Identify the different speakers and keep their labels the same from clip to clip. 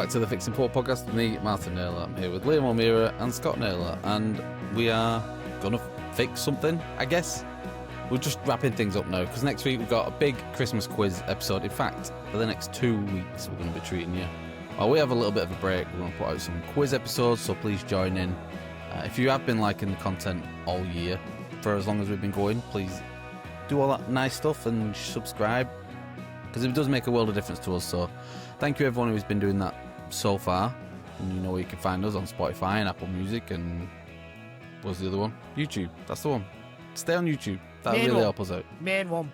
Speaker 1: back to the Fixing Poor podcast with me, Martyn Naylor. I'm here with Liam O'Meara and Scott Naylor, and we are going to fix something, I guess. We're just wrapping things up now, because next week we've got a big Christmas quiz episode. In fact, for the next 2 weeks, we're going to be treating you. While we have a little bit of a break, we're going to put out some quiz episodes, so please join in. If you have been liking the content all year, for as long as we've been going, please do all that nice stuff and subscribe, because it does make a world of difference to us. So thank you everyone who's been doing that so far. And you know where you can find us on Spotify and Apple Music and what's the other one? YouTube. That's the one. Stay on YouTube. That'll really help us out.
Speaker 2: Main one.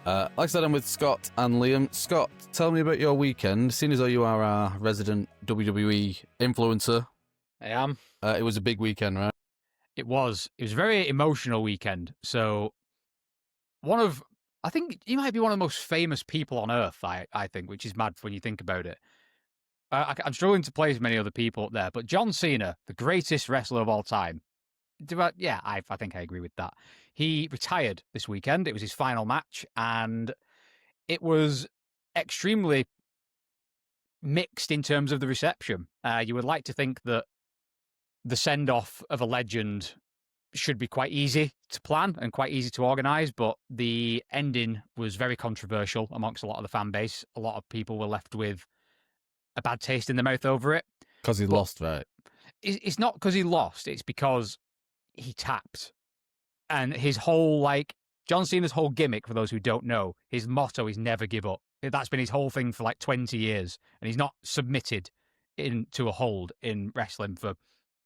Speaker 1: Like I said, I'm with Scott and Liam. Scott, tell me about your weekend. Seeing as though you are our resident WWE influencer.
Speaker 2: I am.
Speaker 1: It was a big weekend, right?
Speaker 2: It was. It was a very emotional weekend. So, I think he might be one of the most famous people on earth, I think, which is mad when you think about it. I'm struggling to place many other people up there, but John Cena, the greatest wrestler of all time. I think I agree with that. He retired this weekend. It was his final match, and it was extremely mixed in terms of the reception. You would like to think that the send-off of a legend should be quite easy to plan and quite easy to organise, but the ending was very controversial amongst a lot of the fan base. A lot of people were left with a bad taste in their mouth over it.
Speaker 1: Because he lost, right?
Speaker 2: It's not because he lost, it's because he tapped. And his whole, John Cena's whole gimmick, for those who don't know, his motto is never give up. That's been his whole thing for 20 years. And he's not submitted into a hold in wrestling for,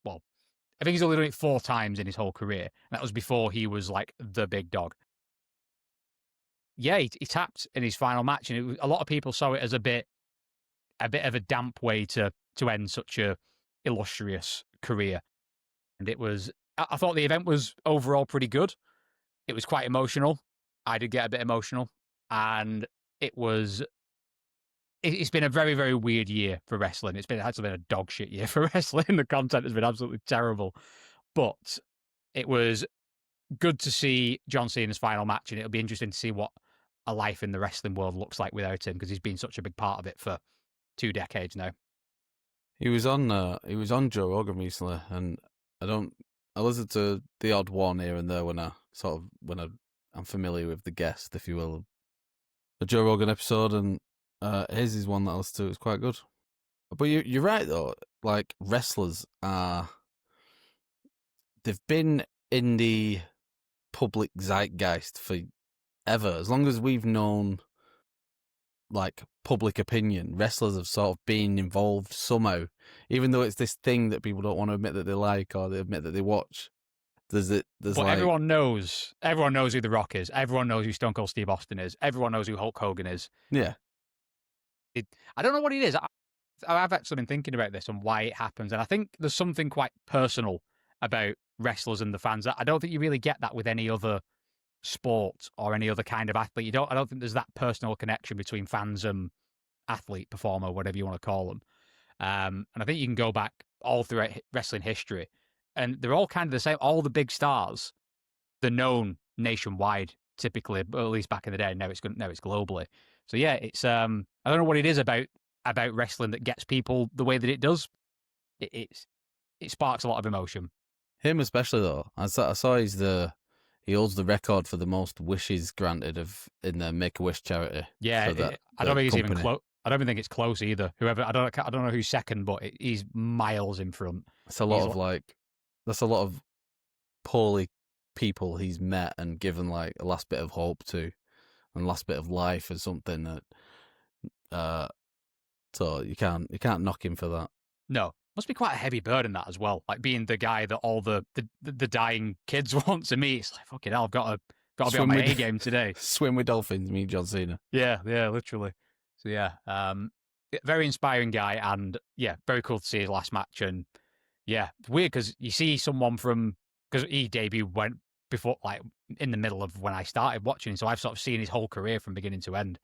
Speaker 2: I think he's only done it 4 times in his whole career. And that was before he was the big dog. Yeah, he tapped in his final match, and a lot of people saw it as a bit of a damp way to end such a illustrious career. And I thought the event was overall pretty good. It was quite emotional. I did get a bit emotional, and it's been a very, very weird year for wrestling. It's actually been a dog shit year for wrestling. The content has been absolutely terrible. But it was good to see John Cena's final match, and it'll be interesting to see what a life in the wrestling world looks like without him, because he's been such a big part of it for 2 decades now.
Speaker 1: He was on Joe Rogan recently, and I listen to the odd one here and there when I'm familiar with the guest, if you will, the Joe Rogan episode, and his is one that I listen to. It's quite good. But you're right though. Wrestlers they've been in the public zeitgeist forever. As long as we've known public opinion, wrestlers have sort of been involved somehow, even though it's this thing that people don't want to admit that they like or they admit that they watch.
Speaker 2: Everyone knows who The Rock is. Everyone knows who Stone Cold Steve Austin is. Everyone knows who Hulk Hogan is.
Speaker 1: Yeah.
Speaker 2: I don't know what it is. I've actually been thinking about this and why it happens, and I think there's something quite personal about wrestlers and the fans. I don't think you really get that with any other sport or any other kind of athlete. I don't think there's that personal connection between fans and athlete, performer, whatever you want to call them. And I think you can go back all throughout wrestling history, and they're all kind of the same. All the big stars, they're known nationwide typically, but at least back in the day. Now it's globally. So yeah, it's I don't know what it is about wrestling that gets people the way that it does. It sparks a lot of emotion.
Speaker 1: Him especially though. I saw he holds the record for the most wishes granted in the Make-A-Wish charity.
Speaker 2: Yeah, I don't think it's even close. I don't even think it's close either. I don't know who's second, but he's miles in front.
Speaker 1: That's a lot of poorly people he's met and given a last bit of hope to, and last bit of life or something that. So you can't knock him for that.
Speaker 2: No. Must be quite a heavy burden, that as well. Being the guy that all the dying kids want to meet. It's fucking hell, I've got to be on my A game today.
Speaker 1: Swim with dolphins, me, John Cena.
Speaker 2: Yeah, literally. So yeah, very inspiring guy, and yeah, very cool to see his last match. And yeah, it's weird because you see someone because he debuted went before, in the middle of when I started watching, so I've sort of seen his whole career from beginning to end,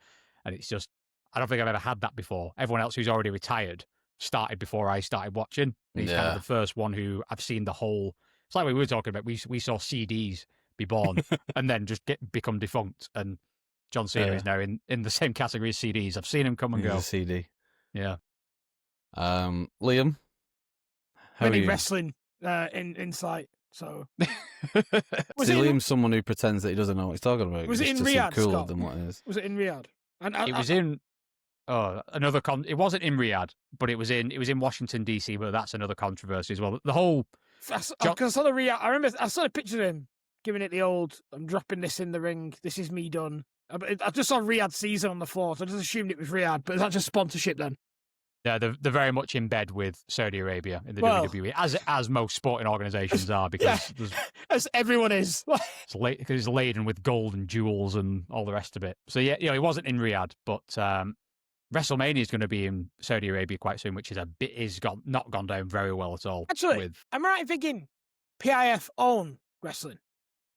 Speaker 2: and it's just, I don't think I've ever had that before. Everyone else who's already retired started before I started watching. He's kind of the first one who I've seen the whole. It's like we were talking about. We saw CDs be born and then just become defunct. And John Cena is now in the same category as CDs. I've seen him come and go.
Speaker 1: A CD.
Speaker 2: Yeah.
Speaker 1: Liam, how are
Speaker 3: Many
Speaker 1: you?
Speaker 3: wrestling insight. So
Speaker 1: Was Liam's someone who pretends that he doesn't know what he's talking about?
Speaker 3: Was it in
Speaker 1: to seem
Speaker 3: Riyadh,
Speaker 1: cooler
Speaker 3: Scott?
Speaker 1: than what it is.
Speaker 3: Was it in Riyadh?
Speaker 2: It was in another it wasn't in Riyadh, but it was in Washington DC. But that's another controversy as well. The whole
Speaker 3: because I saw the Riyadh. I remember I saw a picture of him giving it the old. I'm dropping this in the ring. This is me done. I just saw Riyadh season on the floor, so I just assumed it was Riyadh. But is that just sponsorship then?
Speaker 2: Yeah, they're very much in bed with Saudi Arabia in the WWE, as most sporting organisations are, because
Speaker 3: as everyone is.
Speaker 2: Because it's laden with gold and jewels and all the rest of it. So yeah, it wasn't in Riyadh, but WrestleMania is going to be in Saudi Arabia quite soon, which is not gone down very well at all.
Speaker 3: Actually, am I right in thinking PIF own wrestling?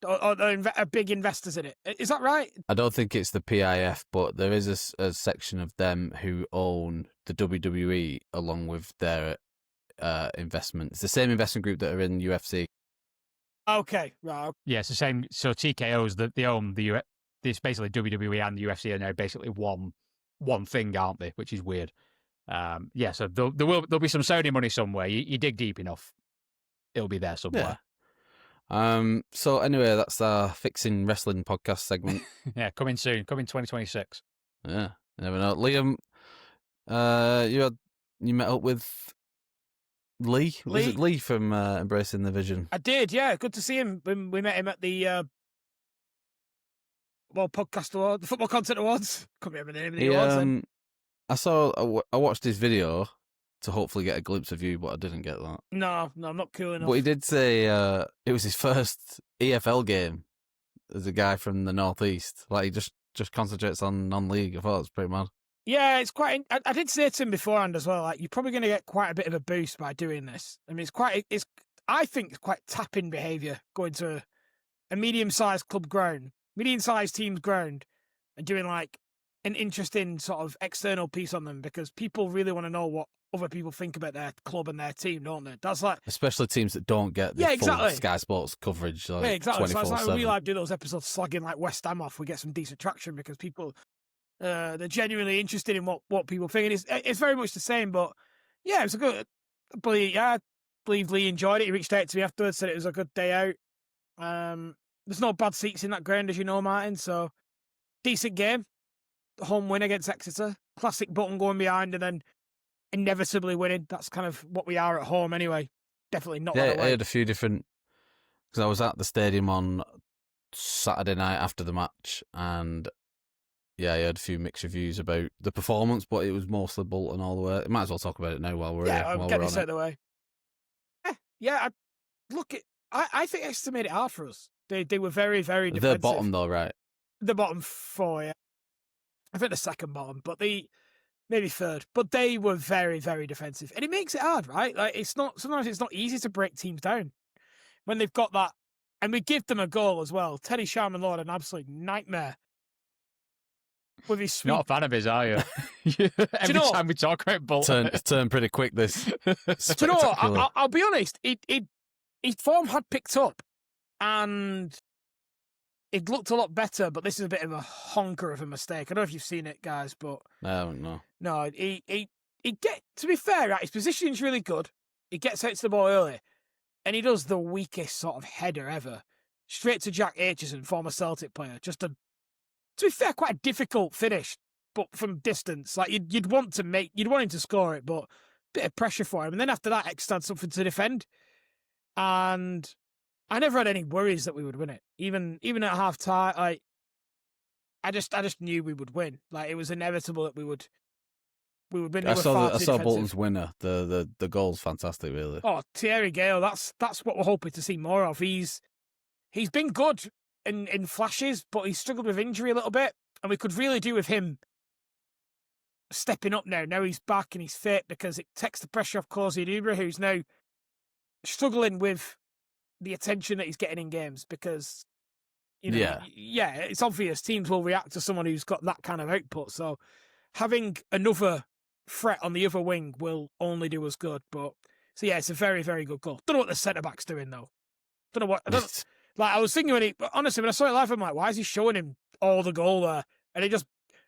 Speaker 3: Or are big investors in it? Is that right?
Speaker 1: I don't think it's the PIF, but there is a section of them who own the WWE along with their investment. It's the same investment group that are in UFC.
Speaker 3: Okay, right.
Speaker 2: Yeah, it's the same. So TKO's they own the it's basically WWE and the UFC, and they're basically one thing, aren't they? Which is weird. Yeah, so there'll be some Saudi money somewhere. You dig deep enough, it'll be there somewhere.
Speaker 1: Yeah. So anyway, that's our Fixing Wrestling podcast segment.
Speaker 2: Yeah, coming soon, coming 2026.
Speaker 1: Yeah, you never know. Liam, you met up with Lee? Was it Lee from Embracing the Vision?
Speaker 3: I did, yeah. Good to see him. We met him at the podcast award, the Football Content Awards. Couldn't remember the name of the awards then.
Speaker 1: I watched his video to hopefully get a glimpse of you, but I didn't get that.
Speaker 3: No, I'm not cool enough.
Speaker 1: But he did say it was his first EFL game as a guy from the Northeast. Like, he just concentrates on non-league. I thought it was pretty mad.
Speaker 3: Yeah, it's quite. I did say to him beforehand as well. Like, you're probably going to get quite a bit of a boost by doing this. I mean, I think it's quite tapping behaviour going to a medium-sized club ground, medium-sized team's ground, and doing like an interesting sort of external piece on them, because people really want to know what other people think about their club and their team, don't they? That's like,
Speaker 1: especially teams that don't get the full Sky Sports coverage. Like,
Speaker 3: yeah, exactly. So it's like when we
Speaker 1: 24/7.
Speaker 3: do those episodes slagging like West Ham off, we get some decent traction because people they're genuinely interested in what people think. And it's very much the same, but yeah, it was a good. I believe Lee enjoyed it. He reached out to me afterwards, said it was a good day out. There's no bad seats in that ground, as you know, Martin. So decent game, home win against Exeter. Classic Button going behind and then inevitably winning. That's kind of what we are at home anyway. Definitely not.
Speaker 1: Yeah, I had a few different, because I was at the stadium on Saturday night after the match, and yeah, I had a few mixed reviews about the performance, but it was mostly Bolton all the way. Might as well talk about it now while we're here.
Speaker 3: I'll get this out of the way. Yeah, I think Exeter made it hard for us. They were very, very defensive.
Speaker 1: They're bottom though, right?
Speaker 3: The bottom four, yeah. I think the second bottom, but maybe third. But they were very, very defensive. And it makes it hard, right? Like, sometimes it's not easy to break teams down when they've got that. And we give them a goal as well. Teddy Sharman Lord, an absolute nightmare. With his sweep.
Speaker 2: Not a fan of his, are you? Every time we talk about Bolton.
Speaker 1: It's turned pretty quick, this.
Speaker 3: Do you know what? I'll be honest. His form had picked up and it looked a lot better, but this is a bit of a honker of a mistake. I don't know if you've seen it, guys, but
Speaker 1: No.
Speaker 3: No, to be fair, right, his positioning's really good. He gets out to the ball early, and he does the weakest sort of header ever, straight to Jack Aitchison, former Celtic player. Just to be fair, quite a difficult finish, but from distance. Like, you'd want him to score it, but a bit of pressure for him. And then after that, Exeter had something to defend, and I never had any worries that we would win it. Even at half time, like, I just knew we would win. Like, it was inevitable that we would win.
Speaker 1: I saw Bolton's winner. The goal's fantastic, really.
Speaker 3: Oh, Thierry Gale, that's what we're hoping to see more of. He's been good in flashes, but he's struggled with injury a little bit, and we could really do with him stepping up now. Now he's back and he's fit, because it takes the pressure off Cozy Dubra, who's now struggling with the attention that he's getting in games, because it's obvious teams will react to someone who's got that kind of output. So having another threat on the other wing will only do us good. But so yeah, it's a very, very good goal. Don't know what the centre back's doing though. I was thinking when I saw it live, I'm like, why is he showing him all the goal there? And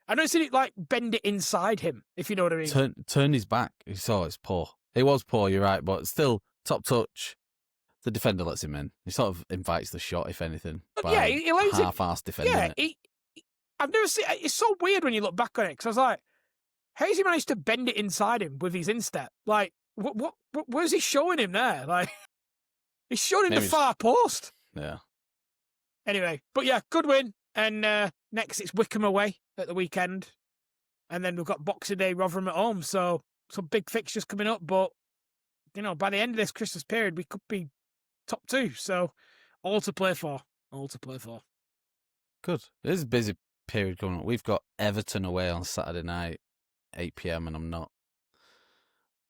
Speaker 3: I noticed it like bend it inside him, if you know what I mean.
Speaker 1: Turn his back. He saw it's poor. It was poor, you're right, but still, top touch. The defender lets him in. He sort of invites the shot, if anything.
Speaker 3: But yeah, he allows it.
Speaker 1: Half-assed defending
Speaker 3: Yeah,
Speaker 1: it.
Speaker 3: I've never seen. It's so weird when you look back on it because I was like, how's he managed to bend it inside him with his instep? Like, where's he showing him there? Like, he's showing him
Speaker 1: Maybe
Speaker 3: the far post.
Speaker 1: Yeah.
Speaker 3: Anyway, but yeah, good win. And next it's Wickham away at the weekend, and then we've got Boxing Day, Rotherham at home. So some big fixtures coming up. But you know, by the end of this Christmas period, we could be top 2. So all to play for. All to play for.
Speaker 1: Good. It is a busy period coming up. We've got Everton away on Saturday night, 8 p.m, and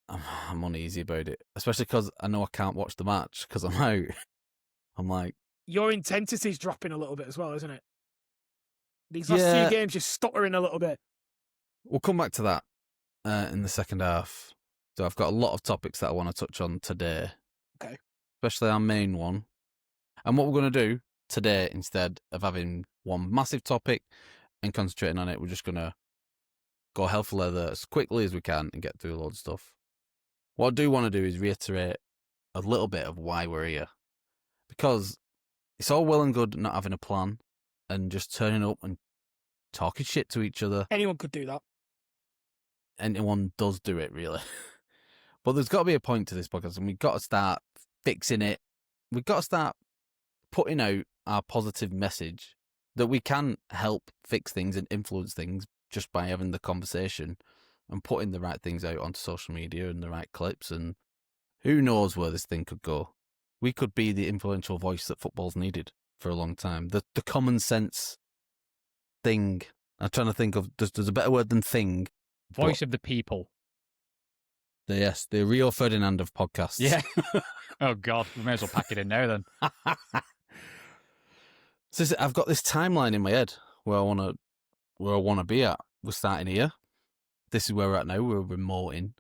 Speaker 1: I'm uneasy about it, especially because I know I can't watch the match because I'm out. I'm like,
Speaker 3: your intensity's dropping a little bit as well, isn't it? These last few games, you're stuttering a little bit.
Speaker 1: We'll come back to that in the second half. So I've got a lot of topics that I want to touch on today.
Speaker 3: Okay.
Speaker 1: Especially our main one. And what we're going to do today, instead of having one massive topic and concentrating on it, we're just going to go hell for leather as quickly as we can and get through a load of stuff. What I do want to do is reiterate a little bit of why we're here. Because it's all well and good not having a plan and just turning up and talking shit to each other.
Speaker 3: Anyone could do that.
Speaker 1: Anyone does do it, really. But there's got to be a point to this podcast, and we've got to start fixing it. We've got to start putting out our positive message that we can help fix things and influence things just by having the conversation and putting the right things out onto social media and the right clips. And who knows where this thing could go. We could be the influential voice that football's needed for a long time. The common sense thing. I'm trying to think of, there's a better word than thing.
Speaker 2: Voice of the people.
Speaker 1: Yes, the Rio Ferdinand of podcasts.
Speaker 2: Yeah. Oh, God. We may as well pack it in now, then.
Speaker 1: So I've got this timeline in my head where I want to be at. We're starting here. This is where we're at now. We're remoting.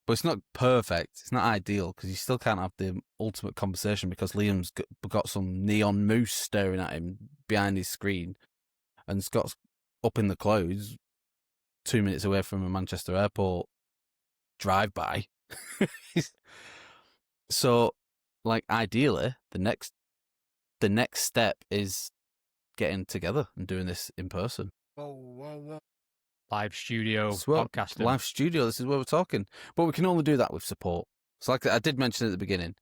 Speaker 1: But it's not perfect. It's not ideal because you still can't have the ultimate conversation because Liam's got some neon moose staring at him behind his screen. And Scott's up in the clouds 2 minutes away from a Manchester airport drive-by. So, like, ideally, the next step is getting together and doing this in person.
Speaker 3: Whoa.
Speaker 2: Live studio podcasting.
Speaker 1: Live studio, this is where we're talking. But we can only do that with support. So like I did mention at the beginning,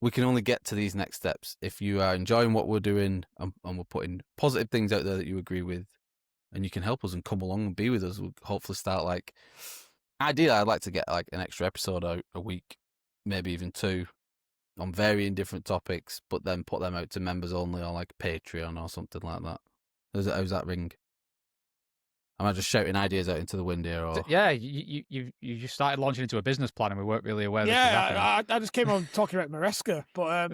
Speaker 1: we can only get to these next steps if you are enjoying what we're doing and we're putting positive things out there that you agree with, and you can help us and come along and be with us. We'll hopefully start like, ideally I'd like to get like an extra episode out a week, maybe even 2, on varying different topics, but then put them out to members only or like Patreon or something like that. How's that ring? Am I just shouting ideas out into the wind here? Or?
Speaker 2: Yeah, you just started launching into a business plan and we weren't really aware this was happening.
Speaker 3: I just came on talking about Maresca, but...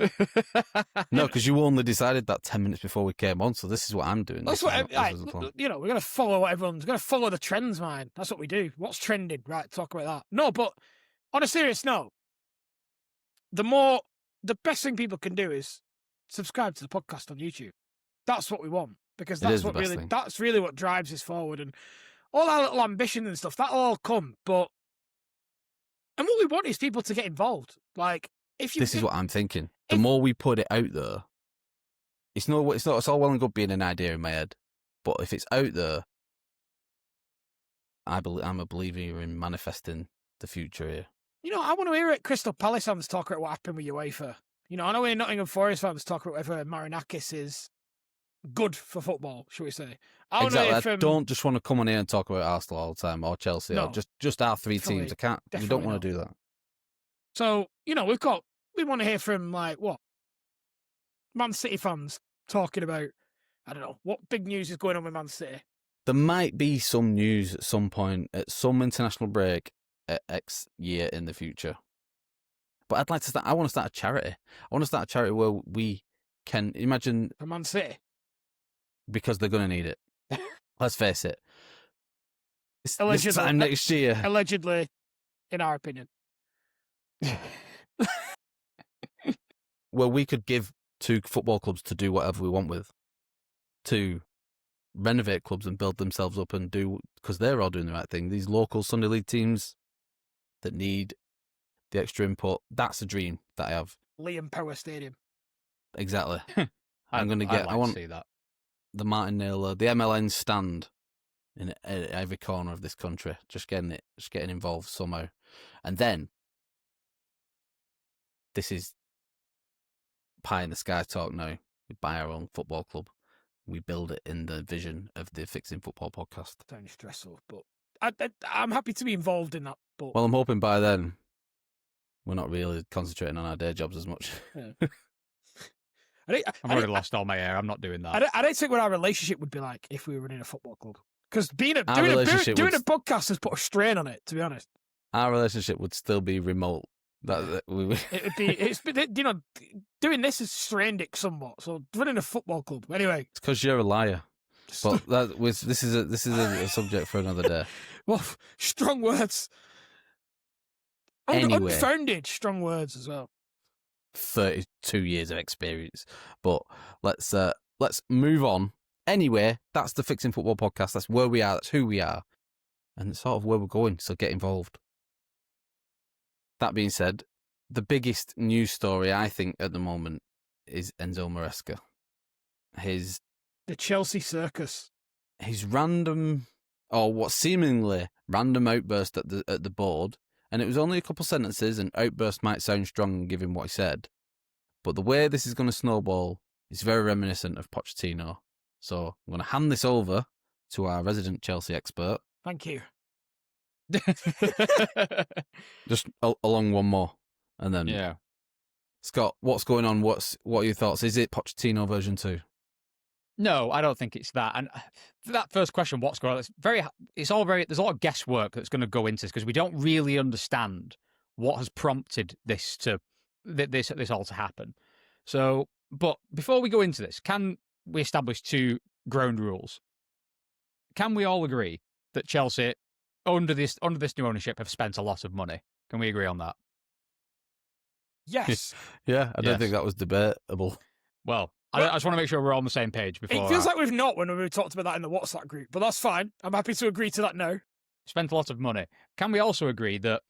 Speaker 1: No, because you only decided that 10 minutes before we came on, so this is what I'm doing.
Speaker 3: That's what we're going to follow what everyone's going to follow the trends, man. That's what we do. What's trending? Right, talk about that. No, but on a serious note, the best thing people can do is subscribe to the podcast on YouTube. That's what we want. Because that's really what drives us forward, and all our little ambition and stuff that'll all come. And what we want is people to get involved. Like,
Speaker 1: this is what I'm thinking. The more we put it out there, it's all well and good being an idea in my head, but if it's out there, I'm a believer in manifesting the future here.
Speaker 3: You know, I want to hear it. Crystal Palace fans talk about what happened with UEFA. You know, I know we're Nottingham Forest fans talk about whether Marinakis is good for football, shall we say?
Speaker 1: Exactly. I don't just want to come on here and talk about Arsenal all the time or Chelsea or just our 3 teams. We don't want to do that.
Speaker 3: So, you know, we want to hear from Man City fans talking about, I don't know, what big news is going on with Man City.
Speaker 1: There might be some news at some point at some international break at X year in the future. But I want to start a charity. I want to start a charity where we can imagine...
Speaker 3: For Man City?
Speaker 1: Because they're going to need it. Let's face it.
Speaker 3: Allegedly,
Speaker 1: this time next year.
Speaker 3: Allegedly, in our opinion.
Speaker 1: Well, we could give 2 football clubs to do whatever we want with. To renovate clubs and build themselves up and do, because they're all doing the right thing. These local Sunday League teams that need the extra input, that's a dream that I have.
Speaker 3: Liam Power Stadium.
Speaker 1: Exactly.
Speaker 2: I'd like
Speaker 1: I want
Speaker 2: to see that.
Speaker 1: the Martin Naylor, the MLN stand in every corner of this country, just getting involved somehow. And then, this is pie in the sky talk now. We buy our own football club. We build it in the vision of the Fixing Football podcast.
Speaker 3: Sounds stressful, but I'm happy to be involved in that. But
Speaker 1: Well, I'm hoping by then we're not really concentrating on our day jobs as much.
Speaker 3: yeah.
Speaker 2: I've already lost all my hair. I'm not doing that.
Speaker 3: I don't think what our relationship would be like if we were running a football club. Because doing a podcast has put a strain on it, to be honest.
Speaker 1: Our relationship would still be remote.
Speaker 3: It would be, doing this has strained it somewhat. So running a football club, anyway.
Speaker 1: It's because you're a liar. But this is a subject for another day.
Speaker 3: Well, strong words.
Speaker 1: Anyway.
Speaker 3: Unfounded strong words as well.
Speaker 1: 32 years of experience. But let's move on. Anyway, that's the Fixing Football podcast. That's where we are. That's who we are. And it's sort of where we're going. So get involved. That being said, the biggest news story, I think, at the moment is Enzo Maresca.
Speaker 3: The Chelsea circus.
Speaker 1: His random, or what seemingly random outburst at the board. And it was only a couple sentences, and outburst might sound strong given what he said. But the way this is going to snowball is very reminiscent of Pochettino. So I'm going to hand this over to our resident Chelsea expert.
Speaker 3: Thank you.
Speaker 1: Just along one more. And then,
Speaker 2: yeah.
Speaker 1: Scott, what's going on? What are your thoughts? Is it Pochettino version 2?
Speaker 2: No, I don't think it's that. And for that first question, what's going on? There's a lot of guesswork that's going to go into this because we don't really understand what has prompted this all to happen. So, but before we go into this, can we establish two ground rules? Can we all agree that Chelsea, under this new ownership, have spent a lot of money? Can we agree on that?
Speaker 3: Yes.
Speaker 1: Yeah, I don't think that was debatable.
Speaker 2: Well, I just want to make sure we're all on the same page before.
Speaker 3: It feels like we've not when we talked about that in the WhatsApp group, but that's fine. I'm happy to agree to that now.
Speaker 2: Spent a lot of money. Can we also agree that,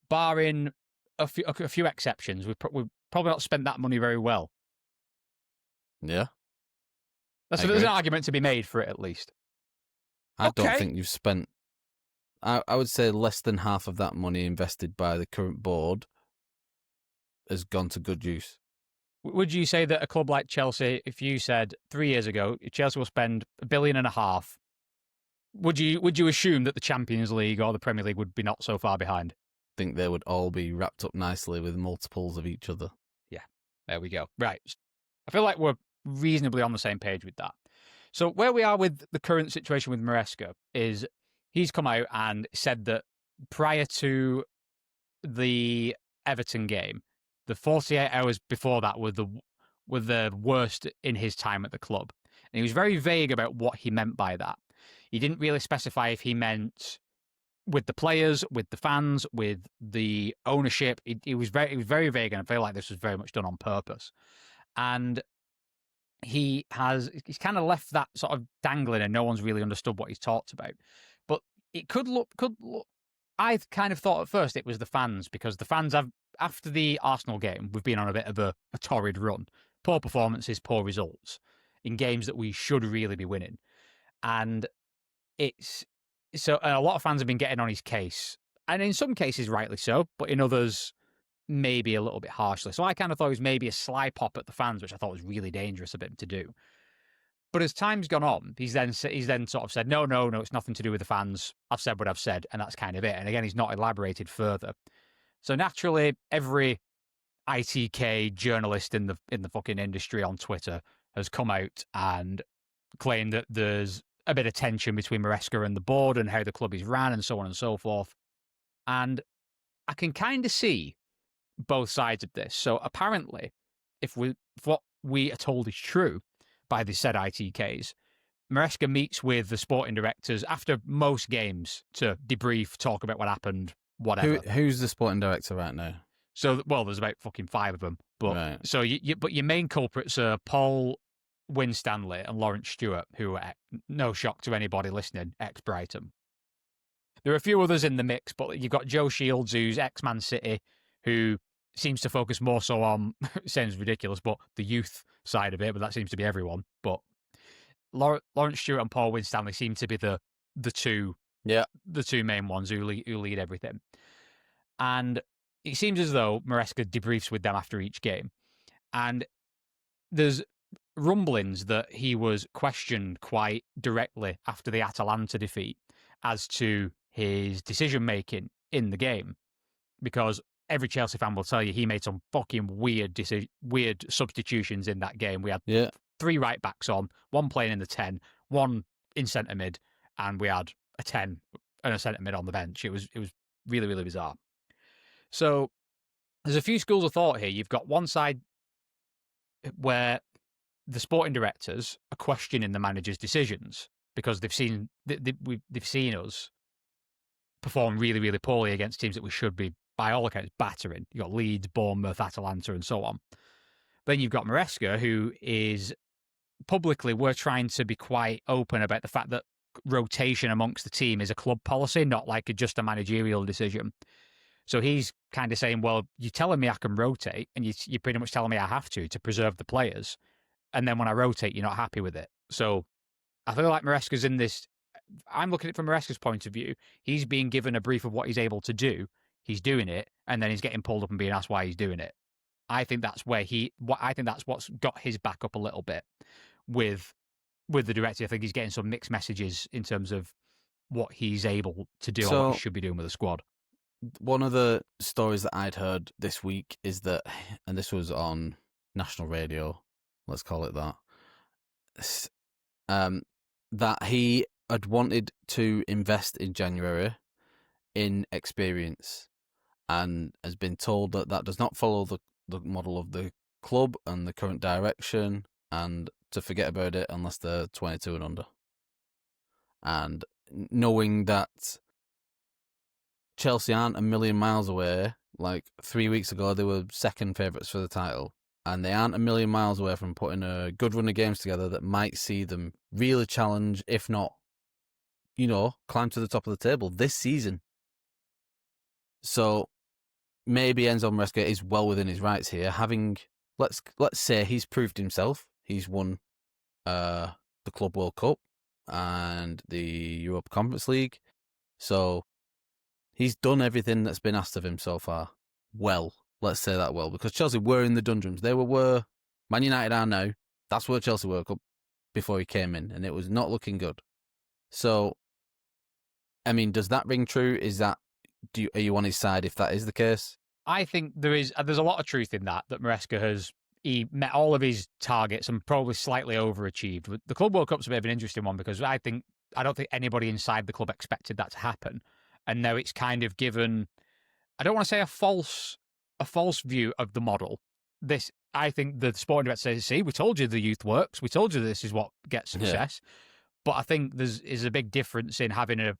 Speaker 2: barring a few exceptions, we've probably not spent that money very well?
Speaker 1: Yeah.
Speaker 2: There's an argument to be made for it, at least.
Speaker 1: I don't think you've spent... I would say less than half of that money invested by the current board has gone to good use.
Speaker 2: Would you say that a club like Chelsea, if you said 3 years ago, Chelsea will spend $1.5 billion, would you assume that the Champions League or the Premier League would be not so far behind?
Speaker 1: I think they would all be wrapped up nicely with multiples of each other.
Speaker 2: Yeah, there we go. Right. I feel like we're reasonably on the same page with that. So where we are with the current situation with Maresca is he's come out and said that prior to the Everton game, the 48 hours before that were the worst in his time at the club. And he was very vague about what he meant by that. He didn't really specify if he meant with the players, with the fans, with the ownership. He was very vague, and I feel like this was very much done on purpose. And he's kind of left that sort of dangling, and no one's really understood what he's talked about. But it could look. I kind of thought at first it was the fans, because the fans have, after the Arsenal game, we've been on a bit of a torrid run. Poor performances, poor results in games that we should really be winning. And a lot of fans have been getting on his case. And in some cases, rightly so, but in others, maybe a little bit harshly. So I kind of thought it was maybe a sly pop at the fans, which I thought was really dangerous of him to do. But as time's gone on, he's then sort of said, no, it's nothing to do with the fans. I've said what I've said, and that's kind of it. And again, he's not elaborated further. So naturally, every ITK journalist in the fucking industry on Twitter has come out and claimed that there's a bit of tension between Maresca and the board and how the club is ran and so on and so forth. And I can kind of see both sides of this. So apparently, if what we are told is true by the said ITKs, Maresca meets with the sporting directors after most games to debrief, talk about what happened, whatever.
Speaker 1: Who's the sporting director right now?
Speaker 2: So, well, there's about fucking 5 of them. But
Speaker 1: right.
Speaker 2: So, but your main culprits are Paul Winstanley and Lawrence Stewart, who are, no shock to anybody listening, ex-Brighton. There are a few others in the mix, but you've got Joe Shields, who's ex-Man City, who seems to focus more so on, it sounds ridiculous, but the youth side of it, but that seems to be everyone. But Lawrence Stewart and Paul Winstanley seem to be the two main ones who lead everything. And it seems as though Maresca debriefs with them after each game. And there's rumblings that he was questioned quite directly after the Atalanta defeat as to his decision-making in the game. Because every Chelsea fan will tell you he made some fucking weird substitutions in that game. We had 3 right-backs on, 1 playing in the 10, 1 in centre-mid, and we had a 10 and a centre-mid on the bench. It was really, really bizarre. So there's a few schools of thought here. You've got one side where the sporting directors are questioning the manager's decisions because they've seen us perform really, really poorly against teams that we should be, by all accounts, battering. You've got Leeds, Bournemouth, Atalanta, and so on. Then you've got Maresca, who is publicly, we're trying to be quite open about the fact that rotation amongst the team is a club policy, not like just a managerial decision. So he's kind of saying, well, you're telling me I can rotate, and you're pretty much telling me I have to preserve the players. And then when I rotate, you're not happy with it. So I feel like Maresca's in this. I'm looking at it from Maresca's point of view. He's being given a brief of what he's able to do. He's doing it, and then he's getting pulled up and being asked why he's doing it. I think that's what's got his back up a little bit with the director. I think he's getting some mixed messages in terms of what he's able to do or what he should be doing with the squad.
Speaker 1: One of the stories that I'd heard this week is that, and this was on national radio, let's call it that, that he had wanted to invest in January in experience and has been told that that does not follow the model of the club and the current direction, and to forget about it unless they're 22 and under. And knowing that Chelsea aren't a million miles away, like 3 weeks ago they were second favourites for the title, and they aren't a million miles away from putting a good run of games together that might see them really challenge, if not, climb to the top of the table this season. So maybe Enzo Maresca is well within his rights here, having, let's say he's proved himself. He's won the Club World Cup and the Europa Conference League. So he's done everything that's been asked of him so far. Well, let's say that well, because Chelsea were in the doldrums. They were Man United are now. That's where Chelsea were before he came in, and it was not looking good. So, I mean, does that ring true? Are you on his side if that is the case?
Speaker 2: I think there's a lot of truth in that Maresca he met all of his targets and probably slightly overachieved. The Club World Cup's a bit of an interesting one because I don't think anybody inside the club expected that to happen. And now it's kind of given, I don't want to say a false view of the model. I think the sporting director says, see, we told you the youth works. We told you this is what gets success. Yeah. But I think is a big difference in having a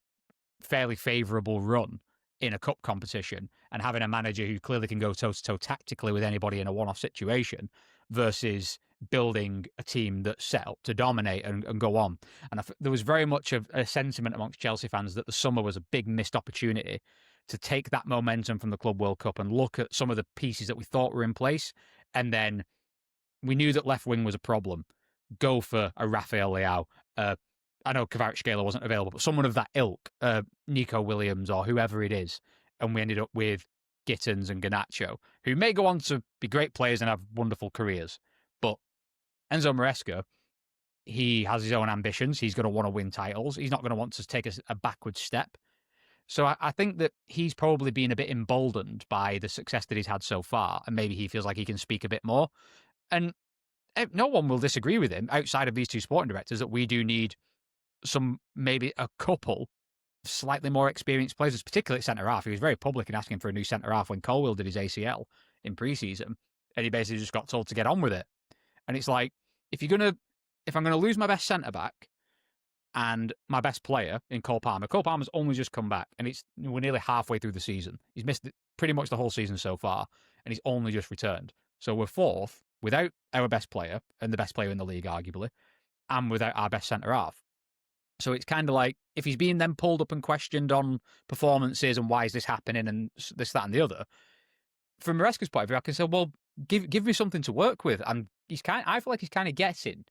Speaker 2: fairly favourable run in a cup competition and having a manager who clearly can go toe-to-toe tactically with anybody in a one-off situation versus building a team that's set up to dominate and go on. And there was very much of a sentiment amongst Chelsea fans that the summer was a big missed opportunity to take that momentum from the Club World Cup and look at some of the pieces that we thought were in place. And then we knew that left wing was a problem. Go for a Rafael Leao. I know Kvaratskhelia wasn't available, but someone of that ilk, Nico Williams or whoever it is. And we ended up with Gittins and Garnacho, who may go on to be great players and have wonderful careers. But Enzo Maresca, he has his own ambitions. He's going to want to win titles. He's not going to want to take a backward step. So I think that he's probably been a bit emboldened by the success that he's had so far. And maybe he feels like he can speak a bit more. And no one will disagree with him outside of these two sporting directors that we do need maybe a couple slightly more experienced players, particularly at centre-half. He was very public in asking for a new centre-half when Colwill did his ACL in pre-season, and he basically just got told to get on with it. And it's like, if I'm going to lose my best centre-back and my best player in Cole Palmer's only just come back, and we're nearly halfway through the season. He's missed pretty much the whole season so far, and he's only just returned. So we're fourth without our best player and the best player in the league, arguably, and without our best centre half. So it's kind of like if he's being then pulled up and questioned on performances and why is this happening and this, that, and the other. From Maresca's point of view, I can say, well, give me something to work with, and I feel like he's kind of getting,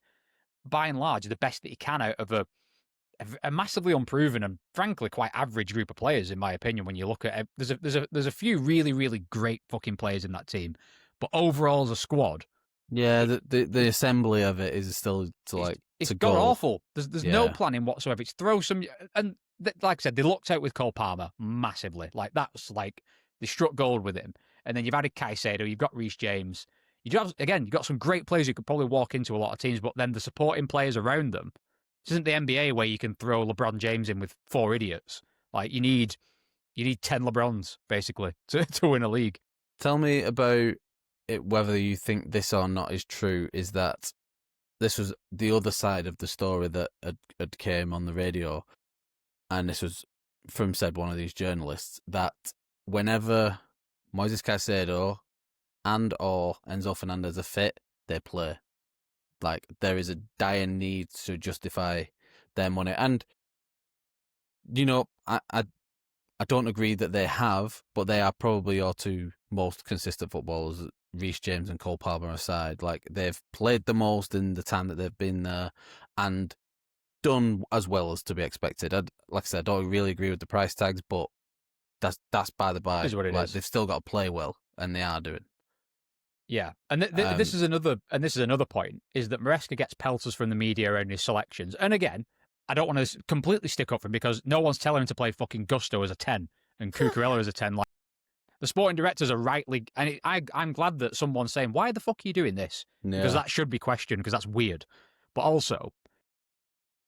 Speaker 2: by and large, the best that he can out of a massively unproven and frankly quite average group of players, in my opinion. When you look at it, there's a few really, really great fucking players in that team, but overall as a squad,
Speaker 1: yeah, the assembly of it is still
Speaker 2: it's
Speaker 1: to
Speaker 2: god
Speaker 1: go.
Speaker 2: awful. There's no planning whatsoever. It's throw some and like I said, they lucked out with Cole Palmer massively. Like that's like they struck gold with him, and then you've added Caicedo, you've got Reece James. You've got some great players who could probably walk into a lot of teams, but then the supporting players around them. This isn't the NBA where you can throw LeBron James in with 4 idiots. Like you need 10 LeBrons basically to win a league.
Speaker 1: Tell me about it, whether you think this or not is true. Is that this was the other side of the story that had came on the radio, and this was from one of these journalists, that whenever Moises Caicedo and or Enzo Fernandez are fit, they play. Like there is a dire need to justify their money, and I don't agree that they have, but they are probably your two most consistent footballers, Reece James and Cole Palmer aside. Like they've played the most in the time that they've been there, and done as well as to be expected. Like I said, I don't really agree with the price tags, but that's by the by.
Speaker 2: Is what it is.
Speaker 1: They've still got to play well, and they are doing.
Speaker 2: Yeah, and this is another point, is that Maresca gets pelters from the media around his selections. And again, I don't want to completely stick up for him because no one's telling him to play fucking Gusto as a 10 and Cucurella as a 10. Like the sporting directors are rightly, and I'm glad that someone's saying, why the fuck are you doing this?
Speaker 1: Yeah.
Speaker 2: Because that should be questioned, because that's weird. But also,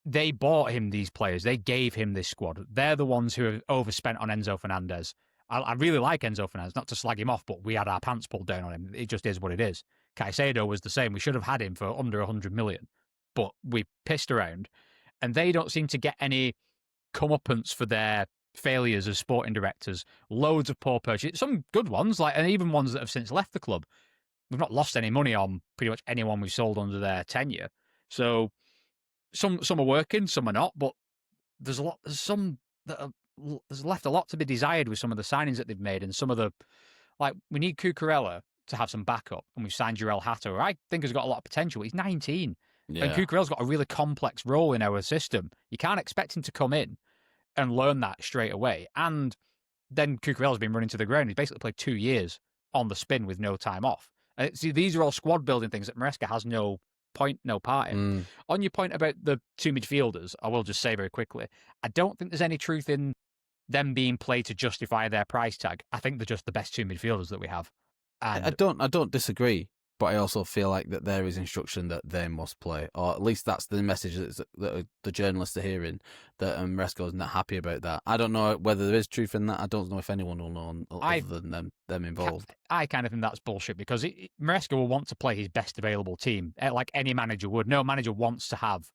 Speaker 2: they bought him these players. They gave him this squad. They're the ones who have overspent on Enzo Fernandez. I really like Enzo Fernandez, not to slag him off, but we had our pants pulled down on him. It just is what it is. Caicedo was the same. We should have had him for under 100 million, but we pissed around, and they don't seem to get any comeuppance for their failures as sporting directors. Loads of poor purchases, some good ones, and even ones that have since left the club. We've not lost any money on pretty much anyone we've sold under their tenure. So some are working, some are not, but there's some that are. There's left a lot to be desired with some of the signings that they've made, and some of the, we need Cucurella to have some backup, and we've signed Jurel Hato, who I think has got a lot of potential. He's 19, and Cucurella's got a really complex role in our system. You can't expect him to come in and learn that straight away. And then Cucurella's been running to the ground. He's basically played 2 years on the spin with no time off. And see, these are all squad building things that Maresca has no part in. On your point about the 2 midfielders, I will just say very quickly, I don't think there's any truth in them being played to justify their price tag. I think they're just the best 2 midfielders that we have. And
Speaker 1: I don't disagree, but I also feel like that there is instruction that they must play, or at least that's the message that the journalists are hearing, that Maresca's not happy about that. I don't know whether there is truth in that. I don't know if anyone will know other than them involved.
Speaker 2: I kind of think that's bullshit, because Maresca will want to play his best available team, like any manager would. No manager wants to have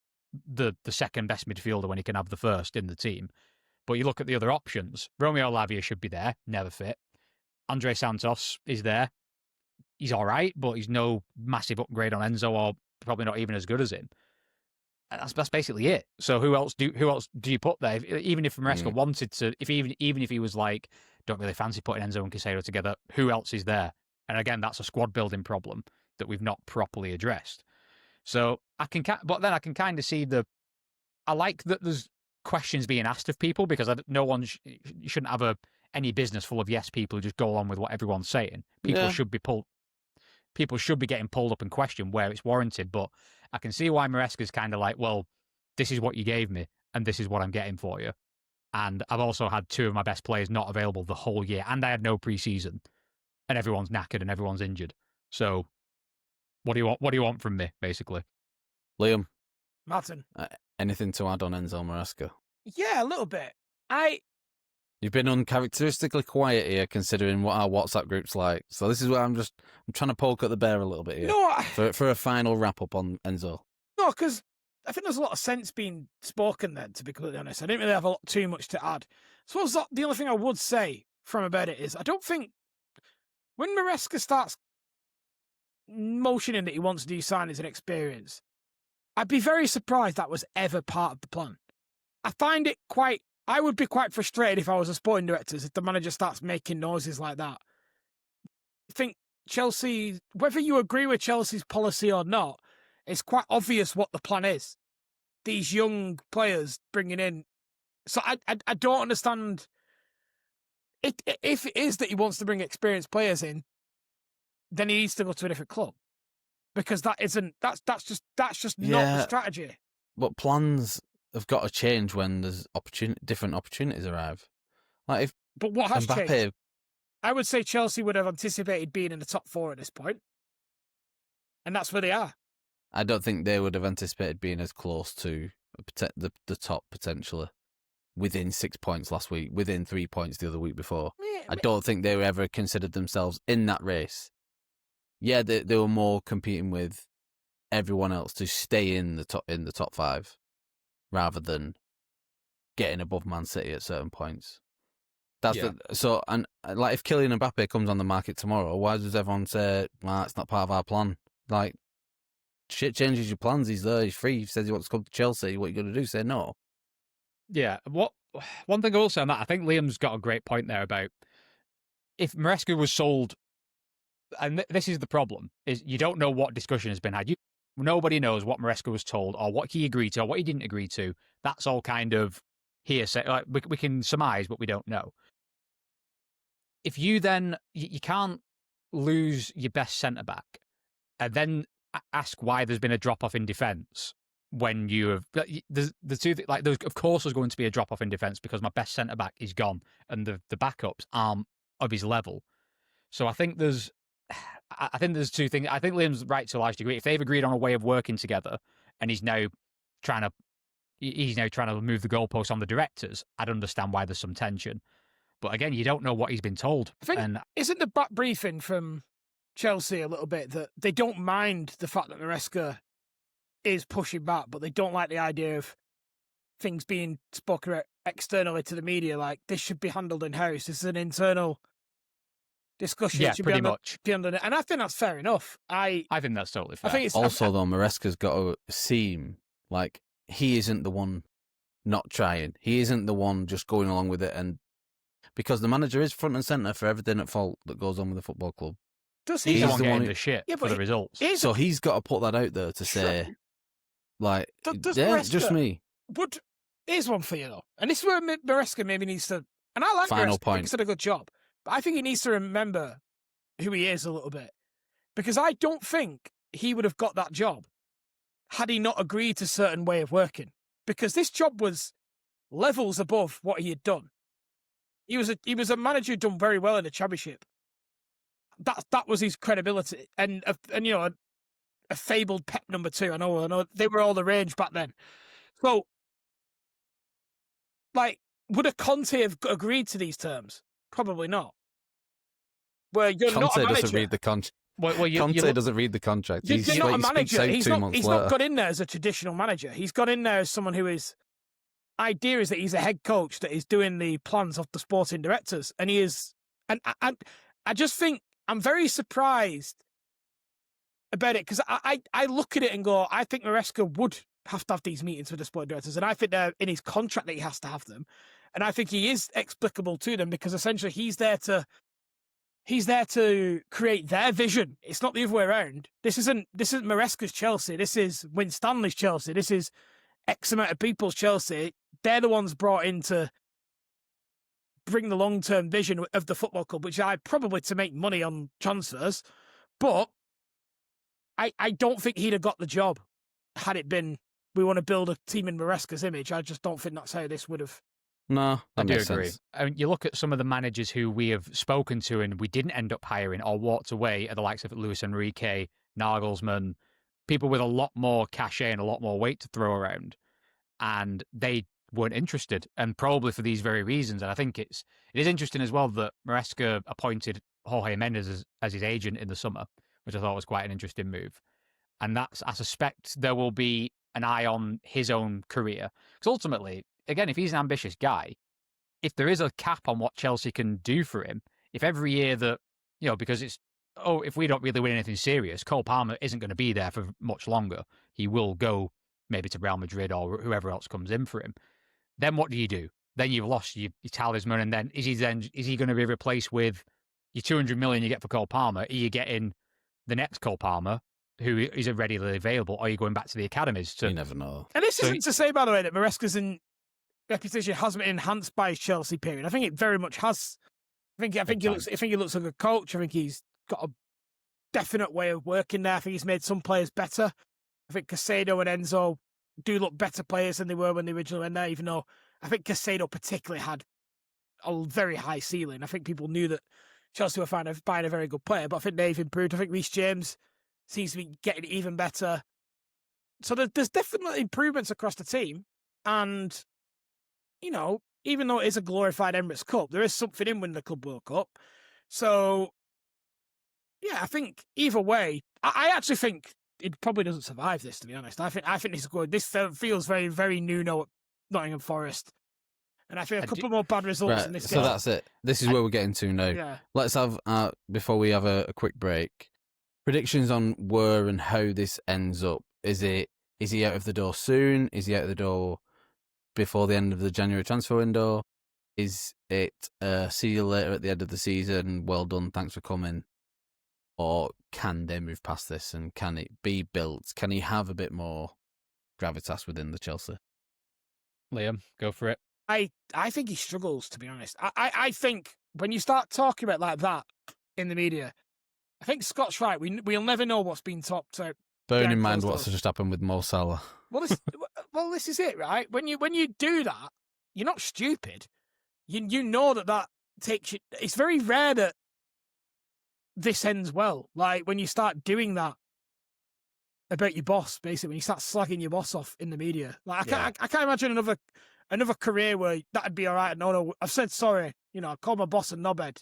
Speaker 2: the second best midfielder when he can have the first in the team. But you look at the other options. Romeo Lavia should be there, never fit. Andre Santos is there. He's all right, but he's no massive upgrade on Enzo, or probably not even as good as him. And that's basically it. So who else do you put there? Even if Maresca wanted to, even if he was like, don't really fancy putting Enzo and Caicedo together, who else is there? And again, that's a squad building problem that we've not properly addressed. So but then I can kind of see I like that there's questions being asked of people, because no one you shouldn't have any business full of yes people who just go along with what everyone's saying. People should be getting pulled up and questioned where it's warranted. But I can see why Maresca's kind of like, well, this is what you gave me and this is what I'm getting for you. And I've also had 2 of my best players not available the whole year, and I had no pre-season, and everyone's knackered and everyone's injured. So what do you want from me, basically?
Speaker 1: Liam,
Speaker 3: Martyn,
Speaker 1: anything to add on Enzo Maresca?
Speaker 3: Yeah, a little bit.
Speaker 1: You've been uncharacteristically quiet here, considering what our WhatsApp group's like. So this is where I'm trying to poke at the bear a little bit here.
Speaker 3: No,
Speaker 1: for a final wrap up on Enzo.
Speaker 3: No, because I think there's a lot of sense being spoken then, to be completely honest. I didn't really have too much to add. I suppose the only thing I would say from about it is, I don't think when Maresca starts motioning that he wants new signings and experience. I'd be very surprised that was ever part of the plan. I would be quite frustrated if I was a sporting director if the manager starts making noises like that. I think Chelsea, whether you agree with Chelsea's policy or not, it's quite obvious what the plan is. These young players bringing in. So I don't understand. If it is that he wants to bring experienced players in, then he needs to go to a different club. Because that's just not the strategy.
Speaker 1: But plans have got to change when there's different opportunities arrive.
Speaker 3: But what has
Speaker 1: Mbappe,
Speaker 3: changed? I would say Chelsea would have anticipated being in the top 4 at this point, and that's where they are.
Speaker 1: I don't think they would have anticipated being as close to the top potentially within 6 points last week, within 3 points the other week before. I don't think they ever considered themselves in that race. Yeah, they were more competing with everyone else to stay in the top 5, rather than getting above Man City at certain points. If Kylian Mbappe comes on the market tomorrow, why does everyone say, "Well, it's not part of our plan"? Like, shit changes your plans. He's there, he's free. He says he wants to come to Chelsea. What are you going to do? Say no?
Speaker 2: Yeah. One thing I will say on that, I think Liam's got a great point there about if Maresca was sold, and this is the problem, is you don't know what discussion has been had. Nobody knows what Maresca was told or what he agreed to or what he didn't agree to. That's all kind of hearsay. Like, we can surmise, but we don't know. If you then, you can't lose your best centre-back and then ask why there's been a drop-off in defence when you have... There's of course there's going to be a drop-off in defence because my best centre-back is gone and the backups aren't of his level. So I think there's two things. I think Liam's right to a large degree. If they've agreed on a way of working together and he's now trying to move the goalposts on the directors, I'd understand why there's some tension. But again, you don't know what he's been told.
Speaker 3: I think, isn't the back briefing from Chelsea a little bit that they don't mind the fact that Maresca is pushing back, but they don't like the idea of things being spoken externally to the media, like this should be handled in-house. This is an internal discussion.
Speaker 2: Yeah, pretty much.
Speaker 3: And I think that's fair enough. I
Speaker 2: think that's totally fair.
Speaker 1: Though, Maresca's got to seem like he isn't the one not trying. He isn't the one just going along with it, and because the manager is front and centre for everything at fault that goes on with the football club.
Speaker 3: Does
Speaker 2: he's
Speaker 3: he?
Speaker 2: the one getting the shit for the results.
Speaker 1: So he's got to put that out there to say, like, Maresca, just me.
Speaker 3: But here's one for you, though. And this is where Maresca maybe needs to... And I like
Speaker 1: Final
Speaker 3: Maresca.
Speaker 1: point.
Speaker 3: He's done a good job. But I think he needs to remember who he is a little bit. Because I don't think he would have got that job had he not agreed to a certain way of working. Because this job was levels above what he had done. He was a manager who'd done very well in the Championship. That was his credibility. And you know, a fabled Pep number 2. I know they were all the rage back then. So, like, would a Conte have agreed to these terms? Probably not. Where you're
Speaker 1: Conte
Speaker 3: not a manager.
Speaker 1: doesn't read the contract.
Speaker 3: Conte
Speaker 1: doesn't read the contract.
Speaker 3: You're not a manager. He's not got in there as a traditional manager. He's got in there as someone who is... Idea is that he's a head coach that is doing the plans of the sporting directors. And he is... And I just think I'm very surprised about it because I look at it and go, I think Maresca would have to have these meetings with the sporting directors. And I think they're in his contract that he has to have them. And I think he is explicable to them because essentially he's there to create their vision. It's not the other way around. This isn't Maresca's Chelsea. This is Winstanley's Chelsea. This is X amount of people's Chelsea. They're the ones brought in to bring the long-term vision of the football club, which I probably to make money on transfers. But I don't think he'd have got the job had it been, we want to build a team in Maresca's image. I just don't think that's how this would have.
Speaker 1: No,
Speaker 2: I do agree. I mean, you look at some of the managers who we have spoken to and we didn't end up hiring or walked away at the likes of Luis Enrique, Nagelsmann, people with a lot more cachet and a lot more weight to throw around. And they weren't interested, and probably for these very reasons. And I think it is interesting as well that Maresca appointed Jorge Mendes as his agent in the summer, which I thought was quite an interesting move. And I suspect there will be an eye on his own career. Because ultimately, again, if he's an ambitious guy, if there is a cap on what Chelsea can do for him, if every year that, you know, because it's oh, if we don't really win anything serious, Cole Palmer isn't going to be there for much longer. He will go maybe to Real Madrid or whoever else comes in for him. Then what do? Then you've lost your talisman, and then is he going to be replaced with your 200 million you get for Cole Palmer? Are you getting the next Cole Palmer who is readily available, or are you going back to the academies?
Speaker 1: You never know.
Speaker 3: And this isn't to say, by the way, that Maresca's reputation hasn't been enhanced by his Chelsea period. I think it very much has. I think he looks like a coach. I think he's got a definite way of working there. I think he's made some players better. I think Caicedo and Enzo do look better players than they were when they originally went there, even though I think Caicedo particularly had a very high ceiling. I think people knew that Chelsea were buying a very good player, but I think they've improved. I think Reece James seems to be getting even better. So there's definitely improvements across the team. And, you know, even though it is a glorified Emirates Cup, there is something in winning the Club World Cup. So, yeah, I think either way, I actually think it probably doesn't survive this, to be honest. I think this is good. This feels very, very Nuno at Nottingham Forest. And I think a couple more bad results in this game.
Speaker 1: So that's it. This is where we're getting to now.
Speaker 3: Yeah.
Speaker 1: Let's have, before we have a quick break, predictions on where and how this ends up. Is he out of the door soon? Is he out of the door before the end of the January transfer window? Is it see you later at the end of the season? Well done, thanks for coming. Or can they move past this and can it be built? Can he have a bit more gravitas within the Chelsea?
Speaker 2: Liam, go for it.
Speaker 3: I think he struggles, to be honest. I think when you start talking about like that in the media, I think Scott's right. We'll never know what's been talked about.
Speaker 1: Bearing in mind what's just happened with Mo Salah.
Speaker 3: Well, this is it, right? When you do that, you're not stupid. You know that takes you. It's very rare that this ends well. Like when you start doing that about your boss, basically, when you start slagging your boss off in the media. Like I can't imagine another career where that'd be all right. No, I've said sorry. You know, I called my boss a knobhead,